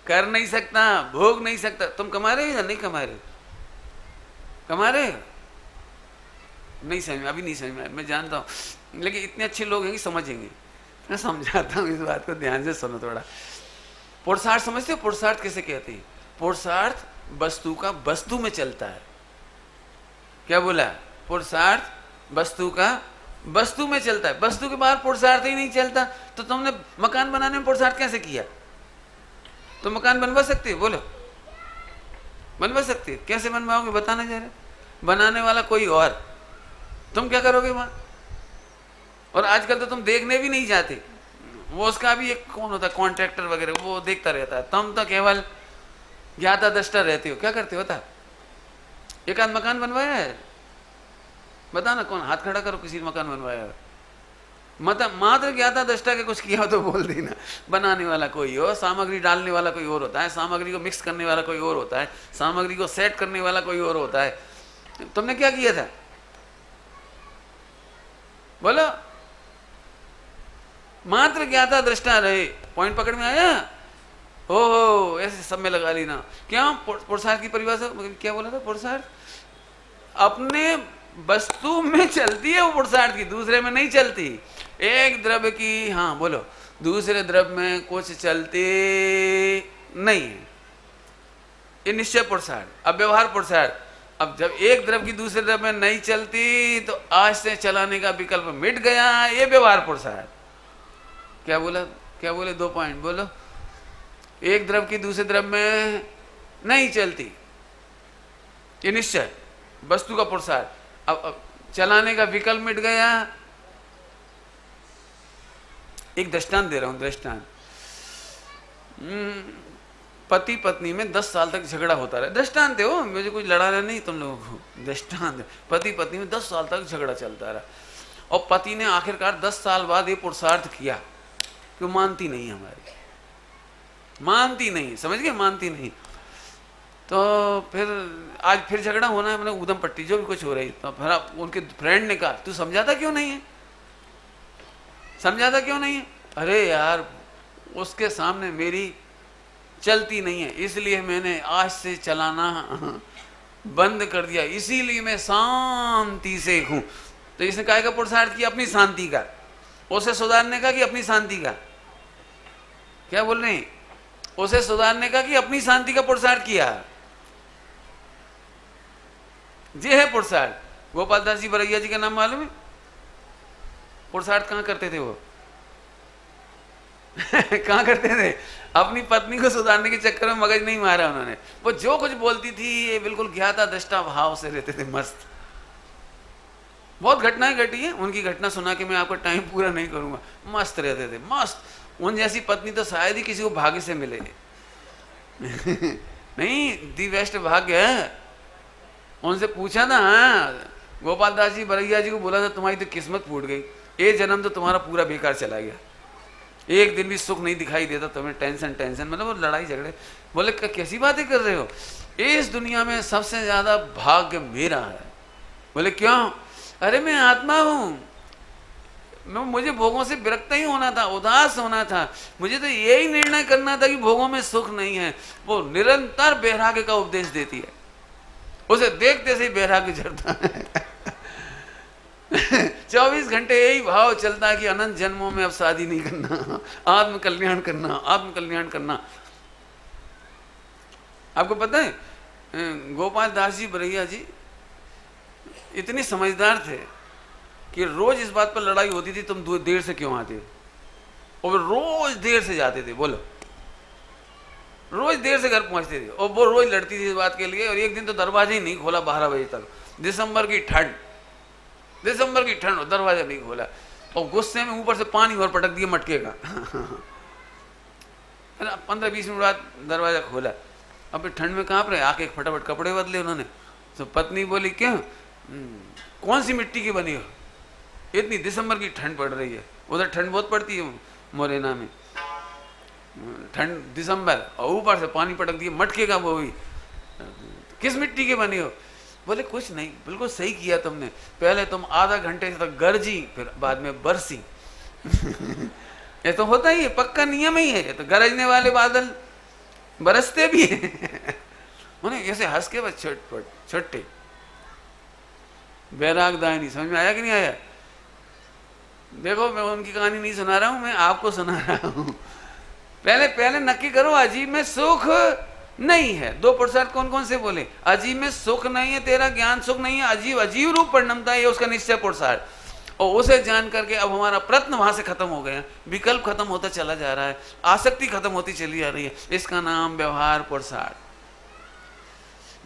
कर नहीं सकता, भोग नहीं सकता। तुम कमा रहे हो या नहीं कमा रहे हो? कमा रहे हो? नहीं समझ, अभी नहीं समझ में, मैं जानता हूँ, लेकिन इतने अच्छे लोग हैं कि समझेंगे। मैं समझाता हूँ, इस बात को ध्यान से सुनो थोड़ा। पुरुषार्थ समझते हो? पुरुषार्थ किसे कहते हैं? पुरुषार्थ वस्तु का वस्तु में चलता है। क्या बोला? पुरुषार्थ वस्तु का वस्तु में चलता है। वस्तु के बाहर पुरुषार्थ ही नहीं चलता, तो तुमने मकान बनाने में पुरुषार्थ कैसे किया? तो मकान बनवा सकते हो? बोलो, बनवा सकते हो? कैसे बनवाओगे बताना जरा। बनाने वाला कोई और, तुम क्या करोगे वहां? और आजकल तो तुम देखने भी नहीं जाते, वो उसका भी एक कौन होता है, कॉन्ट्रैक्टर वगैरह, वो देखता रहता है। तुम तो केवल ज्ञाता दृष्टा रहते हो। क्या करते हो बता? एक आध मकान बनवाया है? बताना कौन, हाथ खड़ा करो किसी ने मकान बनवाया है। मात्र ज्ञाता दृष्टा के कुछ किया हो तो बोल देना। बनाने वाला कोई हो, सामग्री डालने वाला कोई और होता है, सामग्री को मिक्स करने वाला कोई और होता है, सामग्री को सेट करने वाला कोई और होता है। तुमने क्या किया था? बोलो। मात्र ज्ञाता दृष्टा रहे। पॉइंट पकड़ में आया? हो ऐसे सब में लगा लेना। क्या पुरुषार्थ की परिभाषा क्या बोला था? पुरुषार्थ अपने वस्तु में चलती है वो पुरुषार्थ की, दूसरे में नहीं चलती। एक द्रव्य की, हाँ बोलो, दूसरे द्रव्य में कुछ चलते नहीं है, ये निश्चय पुरुषार्थ। अब व्यवहार पुरुषार्थ, अब जब एक द्रव्य की दूसरे द्रव्य में नहीं चलती तो आज से चलाने का विकल्प मिट गया, ये व्यवहार पुरुषार्थ। क्या बोला, क्या बोले? 2 पॉइंट बोलो। एक द्रव्य की दूसरे द्रव्य में नहीं चलती, ये निश्चय वस्तु का पुरुषार्थ। अब चलाने का विकल्प मिट गया। एक दृष्टांत दे रहा हूं, दृष्टांत। पति पत्नी में 10 साल तक झगड़ा होता रहा। दृष्टांत है वो, मुझे कुछ लड़ाना नहीं तुम लोगों को, दृष्टांत। पति पत्नी में 10 साल तक झगड़ा चलता रहा, और पति ने आखिरकार 10 साल बाद ये पुरुषार्थ किया कि मानती नहीं हमारी, मानती नहीं, समझ गए, मानती नहीं। तो फिर आज फिर झगड़ा होना है, मतलब ऊधम पट्टी जो भी कुछ हो रही। तो फिर उनके फ्रेंड ने कहा, तू समझाता क्यों नहीं है, समझाता क्यों नहीं है? अरे यार उसके सामने मेरी चलती नहीं है, इसलिए मैंने आज से चलाना बंद कर दिया, इसीलिए मैं शांति से हूं। तो इसने काय का पुरुषार्थ किया? अपनी शांति का। उसे सुधारने का कि अपनी शांति का? क्या बोल रहे हैं? उसे सुधारने का कि अपनी शांति का पुरुषार्थ किया। ये है पुरुषार्थ। गोपाल दास जी बरैया जी का नाम मालूम है? पुरुषार्थ कहाँ करते थे वो? कहाँ करते थे? अपनी पत्नी को सुधारने के चक्कर में मगज नहीं मारा उन्होंने। वो जो कुछ बोलती थी ये बिल्कुल ज्ञाता दृष्टा भाव से रहते थे, मस्त। बहुत घटनाएं घटी है, उनकी घटना सुना के मैं आपका टाइम पूरा नहीं करूंगा। मस्त रहते थे, मस्त। उन जैसी पत्नी तो शायद ही किसी को भाग्य से मिले। नहीं, दी बेस्ट भाग्य है। उनसे पूछा ना, गोपाल दास जी बरैया जी को बोला था तुम्हारी तो किस्मत फूट गई, ये जन्म तो तुम्हारा पूरा बेकार चला गया, एक दिन भी सुख नहीं दिखाई देता तुम्हें, टेंशन टेंशन, मतलब वो लड़ाई झगड़े। बोले कैसी बातें कर रहे हो, इस दुनिया में सबसे ज्यादा भाग्य मेरा है। बोले क्यों? अरे मैं आत्मा हूं, मुझे भोगों से विरक्त ही होना था, उदास होना था, मुझे तो यही निर्णय करना था कि भोगों में सुख नहीं है। वो निरंतर वैराग्य का उपदेश देती है, उसे देखते से ही वैराग्य झड़ता है। 24 घंटे यही भाव चलता है कि अनंत जन्मों में अब शादी नहीं करना, आत्म कल्याण करना, आत्म कल्याण करना। आपको पता है गोपाल दास जी बरैया जी इतने समझदार थे कि रोज इस बात पर लड़ाई होती थी, तुम देर से क्यों आते हो, और रोज देर से जाते थे, बोलो रोज देर से घर पहुंचते थे, और वो रोज लड़ती थी इस बात के लिए। और एक दिन तो दरवाजा ही नहीं खोला 12 बजे तक, दिसंबर की ठंड और दरवाजा नहीं खोला, और गुस्से में ऊपर से पानी और पटक दिया मटके का। 15-20 मिनट बाद दरवाजा खोला, अब ठंड में कांप रहे, आके फटाफट कपड़े बदले उन्होंने। तो पत्नी बोली क्यों, कौन सी मिट्टी की बनी हो, इतनी दिसंबर की ठंड पड़ रही है, उधर ठंड बहुत पड़ती है मोरेना में, ठंड दिसंबर, और ऊपर से पानी पटक दिया मटके का, वो भी किस मिट्टी के बनी हो। बोले कुछ नहीं, बिल्कुल सही किया तुमने, पहले तुम आधा घंटे तक गरजी, फिर बाद में बरसी। ये तो होता ही है, पक्का नियम ही है, ये तो गरजने वाले बादल बरसते भी हैं। उन्हें ऐसे हंस के बस छट्टे बैराग दायनी, समझ में आया कि नहीं आया? देखो मैं उनकी कहानी नहीं सुना रहा हूं, मैं आपको सुना रहा हूं। पहले नक्की करो, अजीब में सुख नहीं है। 2 पुरुषार्थ कौन कौन से बोले? अजीब में सुख नहीं है, तेरा ज्ञान सुख नहीं है, अजीब रूप परिणमता है उसका निश्चय पुरुषार्थ। और उसे जान करके अब हमारा प्रयत्न वहां से खत्म हो गया, विकल्प खत्म होता चला जा रहा है, आसक्ति खत्म होती चली जा रही है, इसका नाम व्यवहार पुरुषार्थ।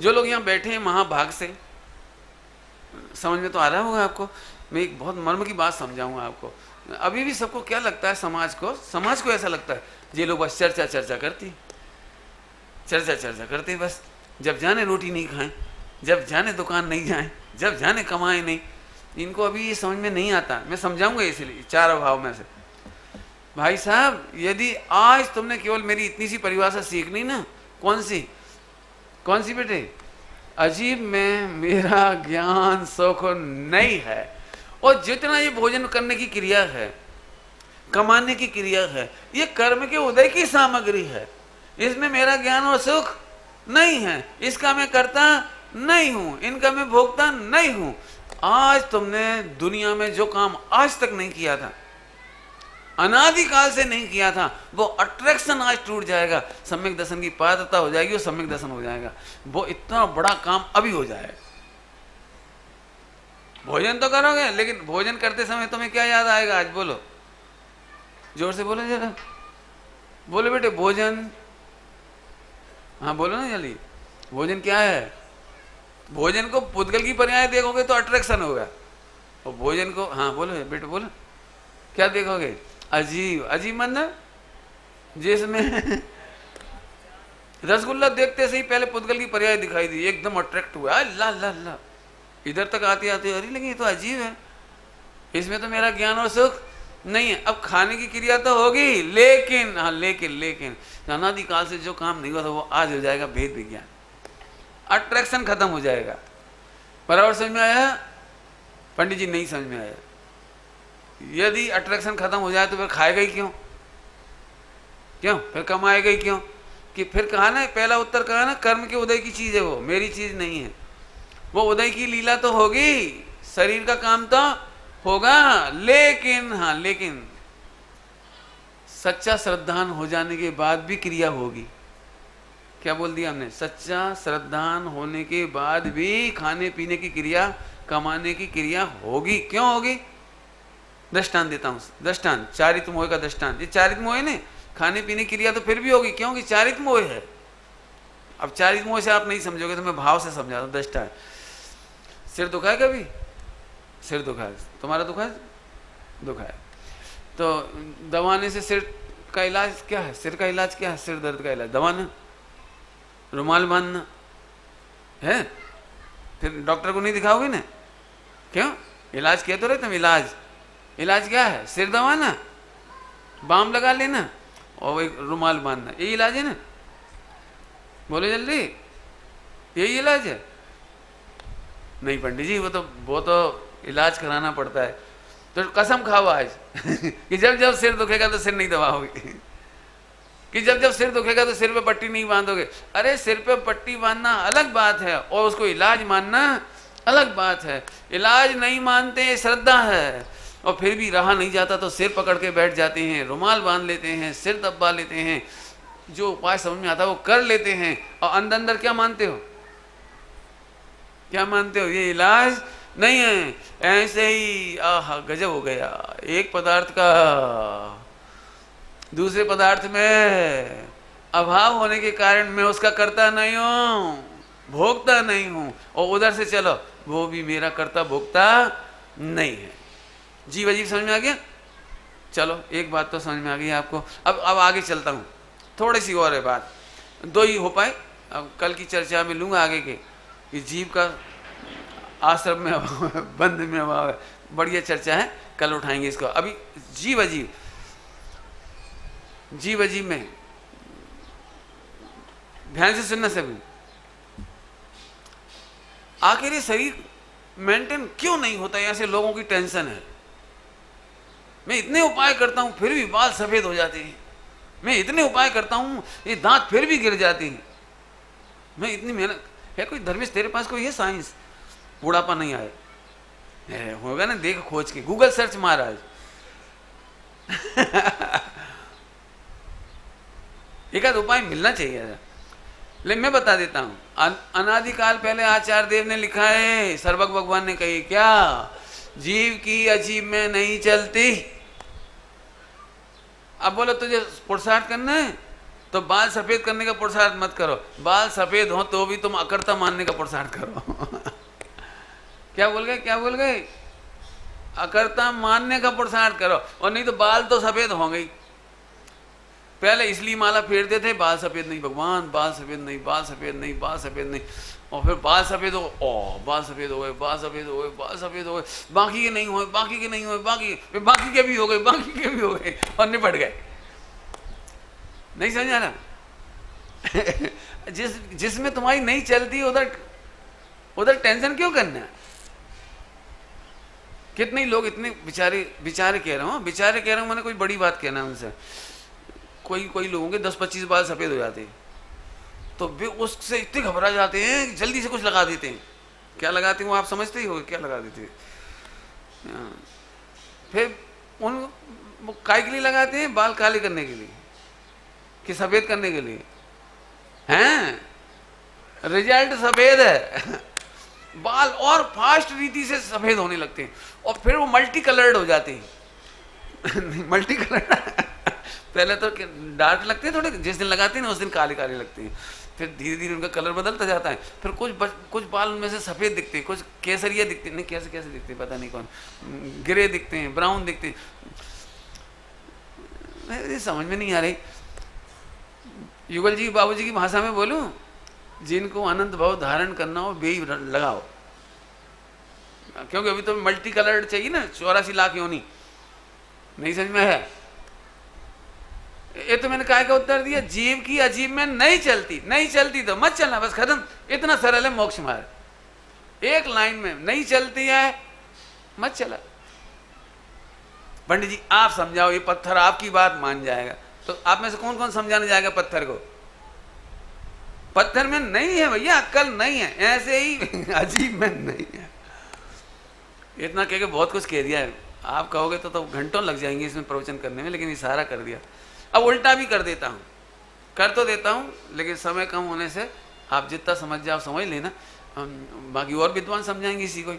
जो लोग यहाँ बैठे हैं महाभाग से, समझ में तो आ रहा होगा आपको, मैं एक बहुत मर्म की बात समझाऊंगा आपको। अभी भी सबको क्या लगता है, समाज को ऐसा लगता है ये लोग बस चर्चा करती बस, जब जाने रोटी नहीं खाएं, जब जाने दुकान नहीं जाएं, जब जाने कमाएं नहीं। इनको अभी ये समझ में नहीं आता, मैं समझाऊंगा इसलिए 4 अभाव में से। भाई साहब, यदि आज तुमने केवल मेरी इतनी सी परिभाषा सीखनी ना, कौन सी बेटे, अजीब में मेरा ज्ञान सुख नहीं है, और जितना ये भोजन करने की क्रिया है, कमाने की क्रिया है, ये कर्म के उदय की सामग्री है, इसमें मेरा ज्ञान और सुख नहीं है, इसका मैं करता नहीं हूं, इनका मैं भोगता नहीं हूं। आज तुमने दुनिया में जो काम आज तक नहीं किया था, अनादिकाल से नहीं किया था, वो अट्रैक्शन आज टूट जाएगा, सम्यक दर्शन की पात्रता हो जाएगी और सम्यक दर्शन हो जाएगा। वो इतना बड़ा काम अभी हो जाएगा। भोजन तो करोगे, लेकिन भोजन करते समय तुम्हें क्या याद आएगा? आज बोलो, जोर से बोलो जरा, बोलो बेटे भोजन, हाँ बोलो ना जल्दी, भोजन क्या है? भोजन को पुद्गल की पर्याय देखोगे तो अट्रैक्शन होगा, और भोजन को, हाँ बोलो बेटे बोलो, क्या देखोगे? अजीब मतलब जिसमें रसगुल्ला देखते से ही पहले पुद्गल की पर्याय दिखाई दी, एकदम अट्रैक्ट हुआ, अल्लाह अल्लाह, इधर तक आते आते अरे लेकिन ये तो अजीब है, इसमें तो मेरा ज्ञान और सुख नहीं है। अब खाने की क्रिया तो होगी, लेकिन हाँ लेकिन अनादिकाल से जो काम नहीं हुआ था वो आज हो जाएगा, भेद विज्ञान, अट्रैक्शन खत्म हो जाएगा। बराबर समझ में आया? पंडित जी नहीं समझ में आया? यदि अट्रैक्शन खत्म हो जाए तो फिर खाएगा ही क्यों, फिर कमाएगा ही क्यों? कि फिर कहा ना, पहला उत्तर कहा ना, कर्म के उदय की चीज है वो, मेरी चीज नहीं है। वो उदय की लीला तो होगी, शरीर का काम तो होगा, लेकिन सच्चा श्रद्धान हो जाने के बाद भी क्रिया होगी। क्या बोल दिया हमने? सच्चा श्रद्धान होने के बाद भी खाने पीने की क्रिया, कमाने की क्रिया होगी। क्यों होगी? दृष्टांत देता हूं, दृष्टांत चारित्र मोह का दृष्टांत। ये चारित्र मोह ने खाने पीने की क्रिया तो फिर भी होगी, क्योंकि चारित्र मोह है। अब चारित्र मोह से आप नहीं समझोगे तो मैं भाव से समझाता हूं। दृष्टांत, सिर दुखा है कभी? सिर दुखा है, तुम्हारा दुखा है तो दवाने से सिर का इलाज क्या है? सिर का इलाज क्या है? सिर दर्द का इलाज दवाना, रुमाल बांधना है। फिर डॉक्टर को नहीं दिखाओगे ना, क्यों? इलाज किया तो रहे तुम, इलाज क्या है? सिर दबाना, बाम लगा लेना और एक रुमाल बांधना, यही इलाज है ना? बोलो जल्दी, यही इलाज है? नहीं पंडित जी, वो तो इलाज कराना पड़ता है। तो कसम खाओ आज कि जब सिर दुखेगा तो सिर नहीं दबाओगे, कि जब सिर दुखेगा तो सिर पे पट्टी नहीं बांधोगे। अरे सिर पे पट्टी बांधना अलग बात है और उसको इलाज मानना अलग बात है। इलाज नहीं मानते, श्रद्धा है, और फिर भी रहा नहीं जाता तो सिर पकड़ के बैठ जाते हैं, रुमाल बांध लेते हैं, सिर दबा लेते हैं, जो उपाय समझ में आता है वो कर लेते हैं, और अंदर अंदर क्या मानते हो, क्या मानते हो, ये इलाज नहीं है, ऐसे ही आह गजब हो गया, एक पदार्थ का दूसरे पदार्थ में अभाव होने के कारण मैं उसका करता नहीं हूँ, भोगता नहीं हूँ, और उधर से चलो वो भी मेरा करता भोगता नहीं है। जीव अजीब समझ में आ गया? चलो एक बात तो समझ में आ गई आपको। अब आगे चलता हूँ, थोड़ी सी और है बात, दो ही हो पाए, अब कल की चर्चा में लूँगा आगे के कि जीव का आश्रम में अभाव है, बंध में अभाव है, बढ़िया चर्चा है, कल उठाएंगे इसको। अभी जीव अजीब, जीव अजीब में ध्यान से सुनना सभी, आखिर ये शरीर मेंटेन क्यों नहीं होता, ऐसे लोगों की टेंशन है। मैं इतने उपाय करता हूं फिर भी बाल सफेद हो जाते हैं, मैं इतने उपाय करता हूं ये दांत फिर भी गिर जाते हैं, मैं इतनी मेहनत है, कोई धर्मेश तेरे पास कोई है साइंस, बुढ़ापा नहीं आए होगा ना, देख खोज के गूगल सर्च मार आज एक आध उपाय मिलना चाहिए। लेकिन मैं बता देता हूँ, अनादिकाल पहले आचार्य देव ने लिखा है, सर्वज्ञ भगवान ने कही क्या, जीव की अजीब में नहीं चलती। अब बोलो तुझे पुरुषार्थ करना है तो बाल सफेद करने का पुरुषार्थ मत करो, बाल सफेद हो तो भी तुम अकर्ता मानने का पुरुषार्थ करो क्या बोल गए, क्या बोल गए, अकर्ता मानने का पुरुषार्थ करो, और नहीं तो बाल तो सफेद होंगे। पहले इसलिए माला फेरते थे, बाल सफेद नहीं भगवान, बाल सफेद नहीं, बाल सफेद नहीं, बाल सफेद नहीं, और फिर बाल सफेद हो, ओ बाल सफेद हो गए, बाल सफेद हो गए, बाल सफेद हो गए, बाकी के नहीं हुए, बाकी के नहीं हुए, बाकी के भी हो गए, बाकी के भी हो गए, और निपट गए। नहीं समझ आ रहा जिसमें तुम्हारी नहीं चलती उधर उधर टेंशन क्यों करना। कितने लोग इतने बेचारे कह रहा हूँ, बेचारे कह रहा हूँ, मैंने कोई बड़ी बात कहना उनसे, कोई लोगों के 10-25 बाल सफेद हो जाते हैं तो वे उससे इतने घबरा जाते हैं कि जल्दी से कुछ लगा देते हैं। क्या लगाते हैं वो आप समझते ही हो, क्या लगा देते हैं। फिर वो काय के लिए लगाते हैं, बाल काले करने के लिए कि सफेद करने के लिए, हैं रिजल्ट सफेद है बाल और फास्ट रीति से सफेद होने लगते हैं, और फिर वो मल्टी कलर्ड हो जाते हैं मल्टी कलर्ड पहले तो डार्क लगते हैं थोड़े, जिस दिन लगाते हैं ना उस दिन काले काले लगते हैं, फिर धीरे धीरे उनका कलर बदलता जाता है, फिर कुछ बाल उनमें से सफ़ेद दिखते हैं, कुछ केसरिया दिखते हैं, नहीं कैसे दिखते हैं पता नहीं कौन, ग्रे दिखते हैं, ब्राउन दिखते हैं, समझ में नहीं आ रही। युगल जी बाबूजी की भाषा में बोलूं, जिनको अनंत भाव धारण करना हो बेई लगाओ, क्योंकि अभी तो मल्टी कलर्ड चाहिए ना, 84 लाख योनी, नहीं समझ में है। ये तो मैंने काय का उत्तर दिया, जीव की अजीब में नहीं चलती, नहीं चलती तो मत चलना, बस खत्म, इतना सरल है मोक्ष मार्ग। एक लाइन में नहीं चलती है मत चला। पंडित जी आप समझाओ, ये पत्थर आपकी बात मान जाएगा, तो आप में से कौन कौन समझाने जाएगा पत्थर को। पत्थर में नहीं है भैया, अक्ल नहीं है, ऐसे ही अजीब में नहीं है। इतना कह के बहुत कुछ कह दिया है, आप कहोगे तो घंटों लग जाएंगे इसमें प्रवचन करने में, लेकिन इशारा कर दिया। अब उल्टा भी कर देता हूँ, कर तो देता हूँ, लेकिन समय कम होने से आप जितना समझ जाओ समझ लेना, बाकी और विद्वान समझाएंगे इसी को,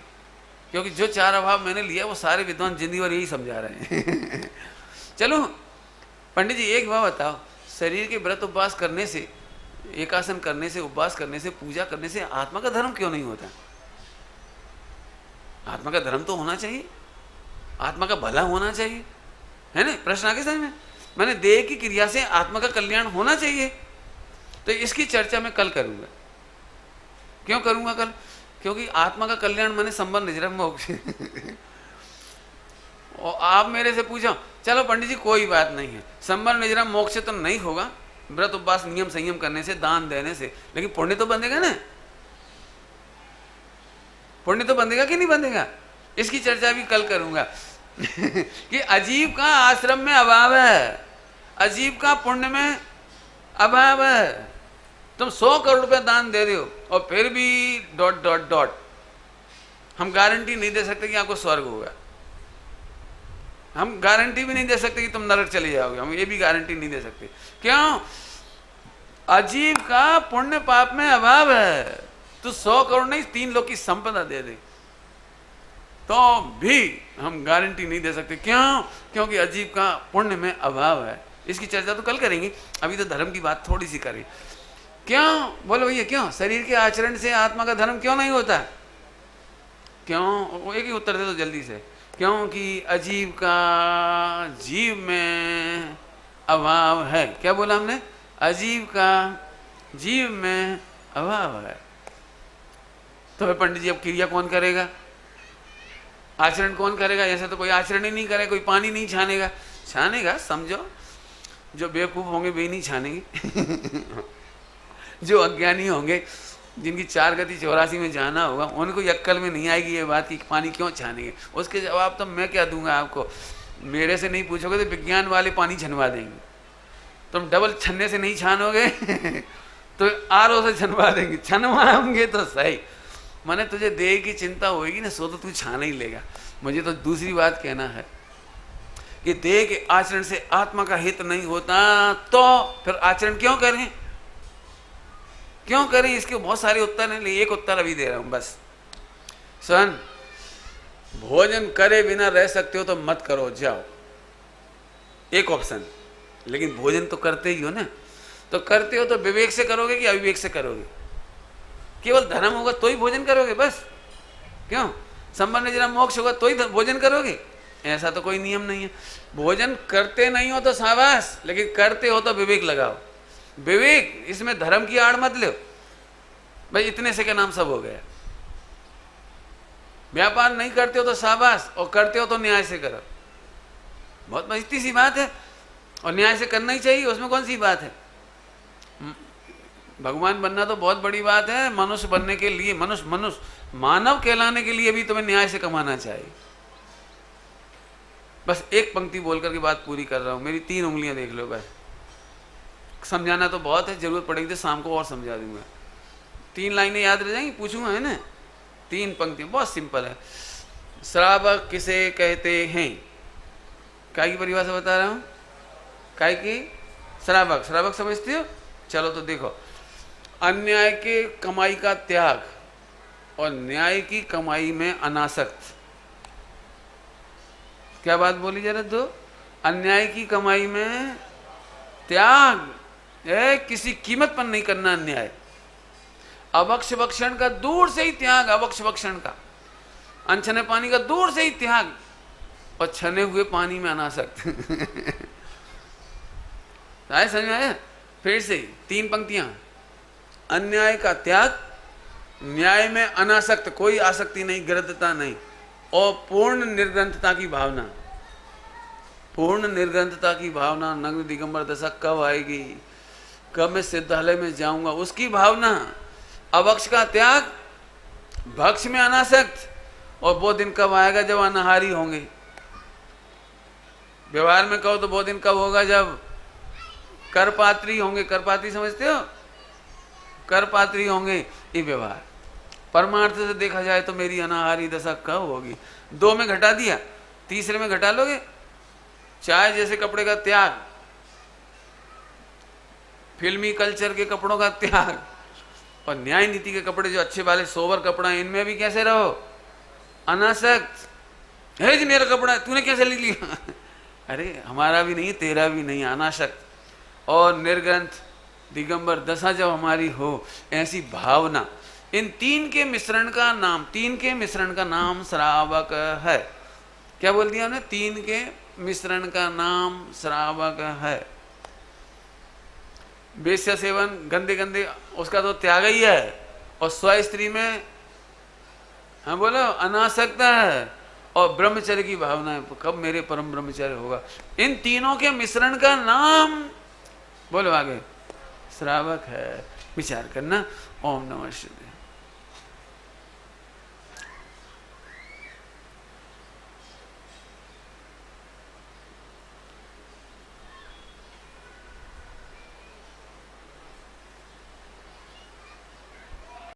क्योंकि जो 4 अभाव मैंने लिया वो सारे विद्वान जिंदगी भर यही समझा रहे हैं चलो पंडित जी एक बात बताओ, शरीर के व्रत उपवास करने से, एकासन करने से, उपवास करने से, पूजा करने से आत्मा का धर्म क्यों नहीं होता। आत्मा का धर्म तो होना चाहिए, आत्मा का भला होना चाहिए, है ना। प्रश्न आगे समझ में, मैंने देह की क्रिया से आत्मा का कल्याण होना चाहिए, तो इसकी चर्चा मैं कल करूंगा। क्यों करूंगा कल, क्योंकि आत्मा का कल्याण मैंने संबंध निजरम मोक्ष और आप मेरे से पूछो, चलो पंडित जी कोई बात नहीं है, संबंध निजरम मोक्ष तो नहीं होगा व्रत उपवास नियम संयम करने से, दान देने से, लेकिन पुण्य तो बंधेगा ना, पुण्य तो बंधेगा कि नहीं बंधेगा, इसकी चर्चा भी कल करूंगा कि अजीब का आश्रम में अभाव है, अजीब का पुण्य में अभाव है। तुम 100 करोड़ रुपए दान दे रहे हो और फिर भी ... हम गारंटी नहीं दे सकते कि आपको स्वर्ग होगा, हम गारंटी भी नहीं दे सकते कि तुम नरक चले जाओगे, हम ये भी गारंटी नहीं दे सकते। क्यों? अजीब का पुण्य पाप में अभाव है। तू 100 करोड़ नहीं 3 लोग की संपदा दे दे तो भी हम गारंटी नहीं दे सकते। क्यों? क्योंकि अजीब का पुण्य में अभाव है। इसकी चर्चा तो कल करेंगे, अभी तो धर्म की बात थोड़ी सी करें। क्यों? बोलो भैया, क्यों? शरीर के आचरण से आत्मा का धर्म क्यों नहीं होता? क्यों? एक ही उत्तर दे दो जल्दी से। क्योंकि अजीब का जीव में अभाव है। क्या बोला हमने? अजीब का जीव में अभाव है। तो फिर पंडित जी अब क्रिया कौन करेगा? आचरण कौन करेगा? ऐसे तो कोई आचरण ही नहीं करे, कोई पानी नहीं छानेगा। छानेगा समझो, जो बेवकूफ होंगे वे नहीं छानेंगे जो अज्ञानी होंगे, जिनकी 4 गति 84 में जाना होगा, उनको अक्ल में नहीं आएगी ये बात कि पानी क्यों छानेंगे। उसके जवाब तो मैं क्या दूंगा आपको? मेरे से नहीं पूछोगे तो विज्ञान वाले पानी छनवा देंगे। तुम डबल छन्ने से नहीं छानोगे तो आरओ से छनवा देंगे। छनवाएंगे तो सही, मैंने तुझे देह की चिंता होगी ना, सो तो तू छान ही लेगा। मुझे तो दूसरी बात कहना है कि देह के आचरण से आत्मा का हित नहीं होता, तो फिर आचरण क्यों करें? क्यों करें? इसके बहुत सारे उत्तर हैं, एक उत्तर अभी दे रहा हूं बस। सुन, भोजन करे बिना रह सकते हो तो मत करो, जाओ, एक ऑप्शन। लेकिन भोजन तो करते ही हो ना, तो करते हो तो विवेक से करोगे कि अविवेक से करोगे? केवल धर्म होगा तो ही भोजन करोगे बस? क्यों? संबंध जरा मोक्ष होगा तो ही भोजन करोगे? ऐसा तो कोई नियम नहीं है। भोजन करते नहीं हो तो शाबाश, लेकिन करते हो तो विवेक लगाओ। विवेक, इसमें धर्म की आड़ मत लो भाई, इतने से क्या नाम सब हो गया। व्यापार नहीं करते हो तो शाबाश, और करते हो तो न्याय से करो। बहुत मस्ती सी बात है, और न्याय से करना ही चाहिए, उसमें कौन सी बात है। भगवान बनना तो बहुत बड़ी बात है, मनुष्य बनने के लिए, मनुष्य मानव कहलाने के लिए भी तुम्हें न्याय से कमाना चाहिए। बस एक पंक्ति बोल करके बात पूरी कर रहा हूं, मेरी 3 उंगलियां देख लो बस। समझाना तो बहुत है, जरूरत पड़ेगी तो शाम को और समझा दूंगा। 3 लाइनें याद रह जाएंगी, पूछूंगा है ना। 3 पंक्ति, बहुत सिंपल है। श्रावक किसे कहते हैं? काय की परिभाषा बता रहा हूं, काय की? श्रावक। श्रावक समझते हो? चलो तो देखो, अन्याय के कमाई का त्याग और न्याय की कमाई में अनासक्त। क्या बात बोली जरा दो? अन्याय की कमाई में त्याग, किसी कीमत पर नहीं करना अन्याय। अभक्ष भक्षण का दूर से ही त्याग, अभक्ष भक्षण का, अनछने पानी का दूर से ही त्याग, और छने हुए पानी में अनासक्त समझ में आया? फिर से 3 पंक्तियां। अन्याय का त्याग, न्याय में अनासक्त, कोई आसक्ति नहीं, गिरधता नहीं, और पूर्ण निर्ग्रंथता की भावना। पूर्ण निर्ग्रंथता की भावना, नग्न दिगंबर दशा कब आएगी, कब मैं सिद्धालय में जाऊंगा, उसकी भावना। अभक्ष का त्याग, भक्ष में अनासक्त, और वो दिन कब आएगा जब अनाहारी होंगे। व्यवहार में कहो तो वो दिन कब होगा जब करपात्री होंगे। करपात्री समझते हो? करपात्री होंगे, ये व्यवहार। परमार्थ से देखा जाए तो मेरी अनाहारी दशा कब होगी? 2 में घटा दिया, तीसरे में घटा लोगे। चाय जैसे कपड़े का त्याग, फिल्मी कल्चर के कपड़ों का त्याग, और न्याय नीति के कपड़े जो अच्छे वाले सोवर कपड़ा, इनमें भी कैसे रहो? अनासक्त। है जी मेरा कपड़ा, तूने कैसे ले लिया अरे हमारा भी नहीं, तेरा भी नहीं, अनासक्त। और निर्ग्रंथ दिगंबर दशा जब हमारी हो, ऐसी भावना। इन 3 के मिश्रण का नाम, 3 के मिश्रण का नाम श्रावक है। क्या बोल दिया हमने? 3 के मिश्रण का नाम श्रावक है। वेश्या सेवन, गंदे गंदे, उसका तो त्याग ही है, और स्व स्त्री में हाँ बोलो अनासक्त है, और ब्रह्मचर्य की भावना है, कब मेरे परम ब्रह्मचर्य होगा। इन तीनों के मिश्रण का नाम बोलो आगे श्रावक है। विचार करना। ओम नमः शिवाय।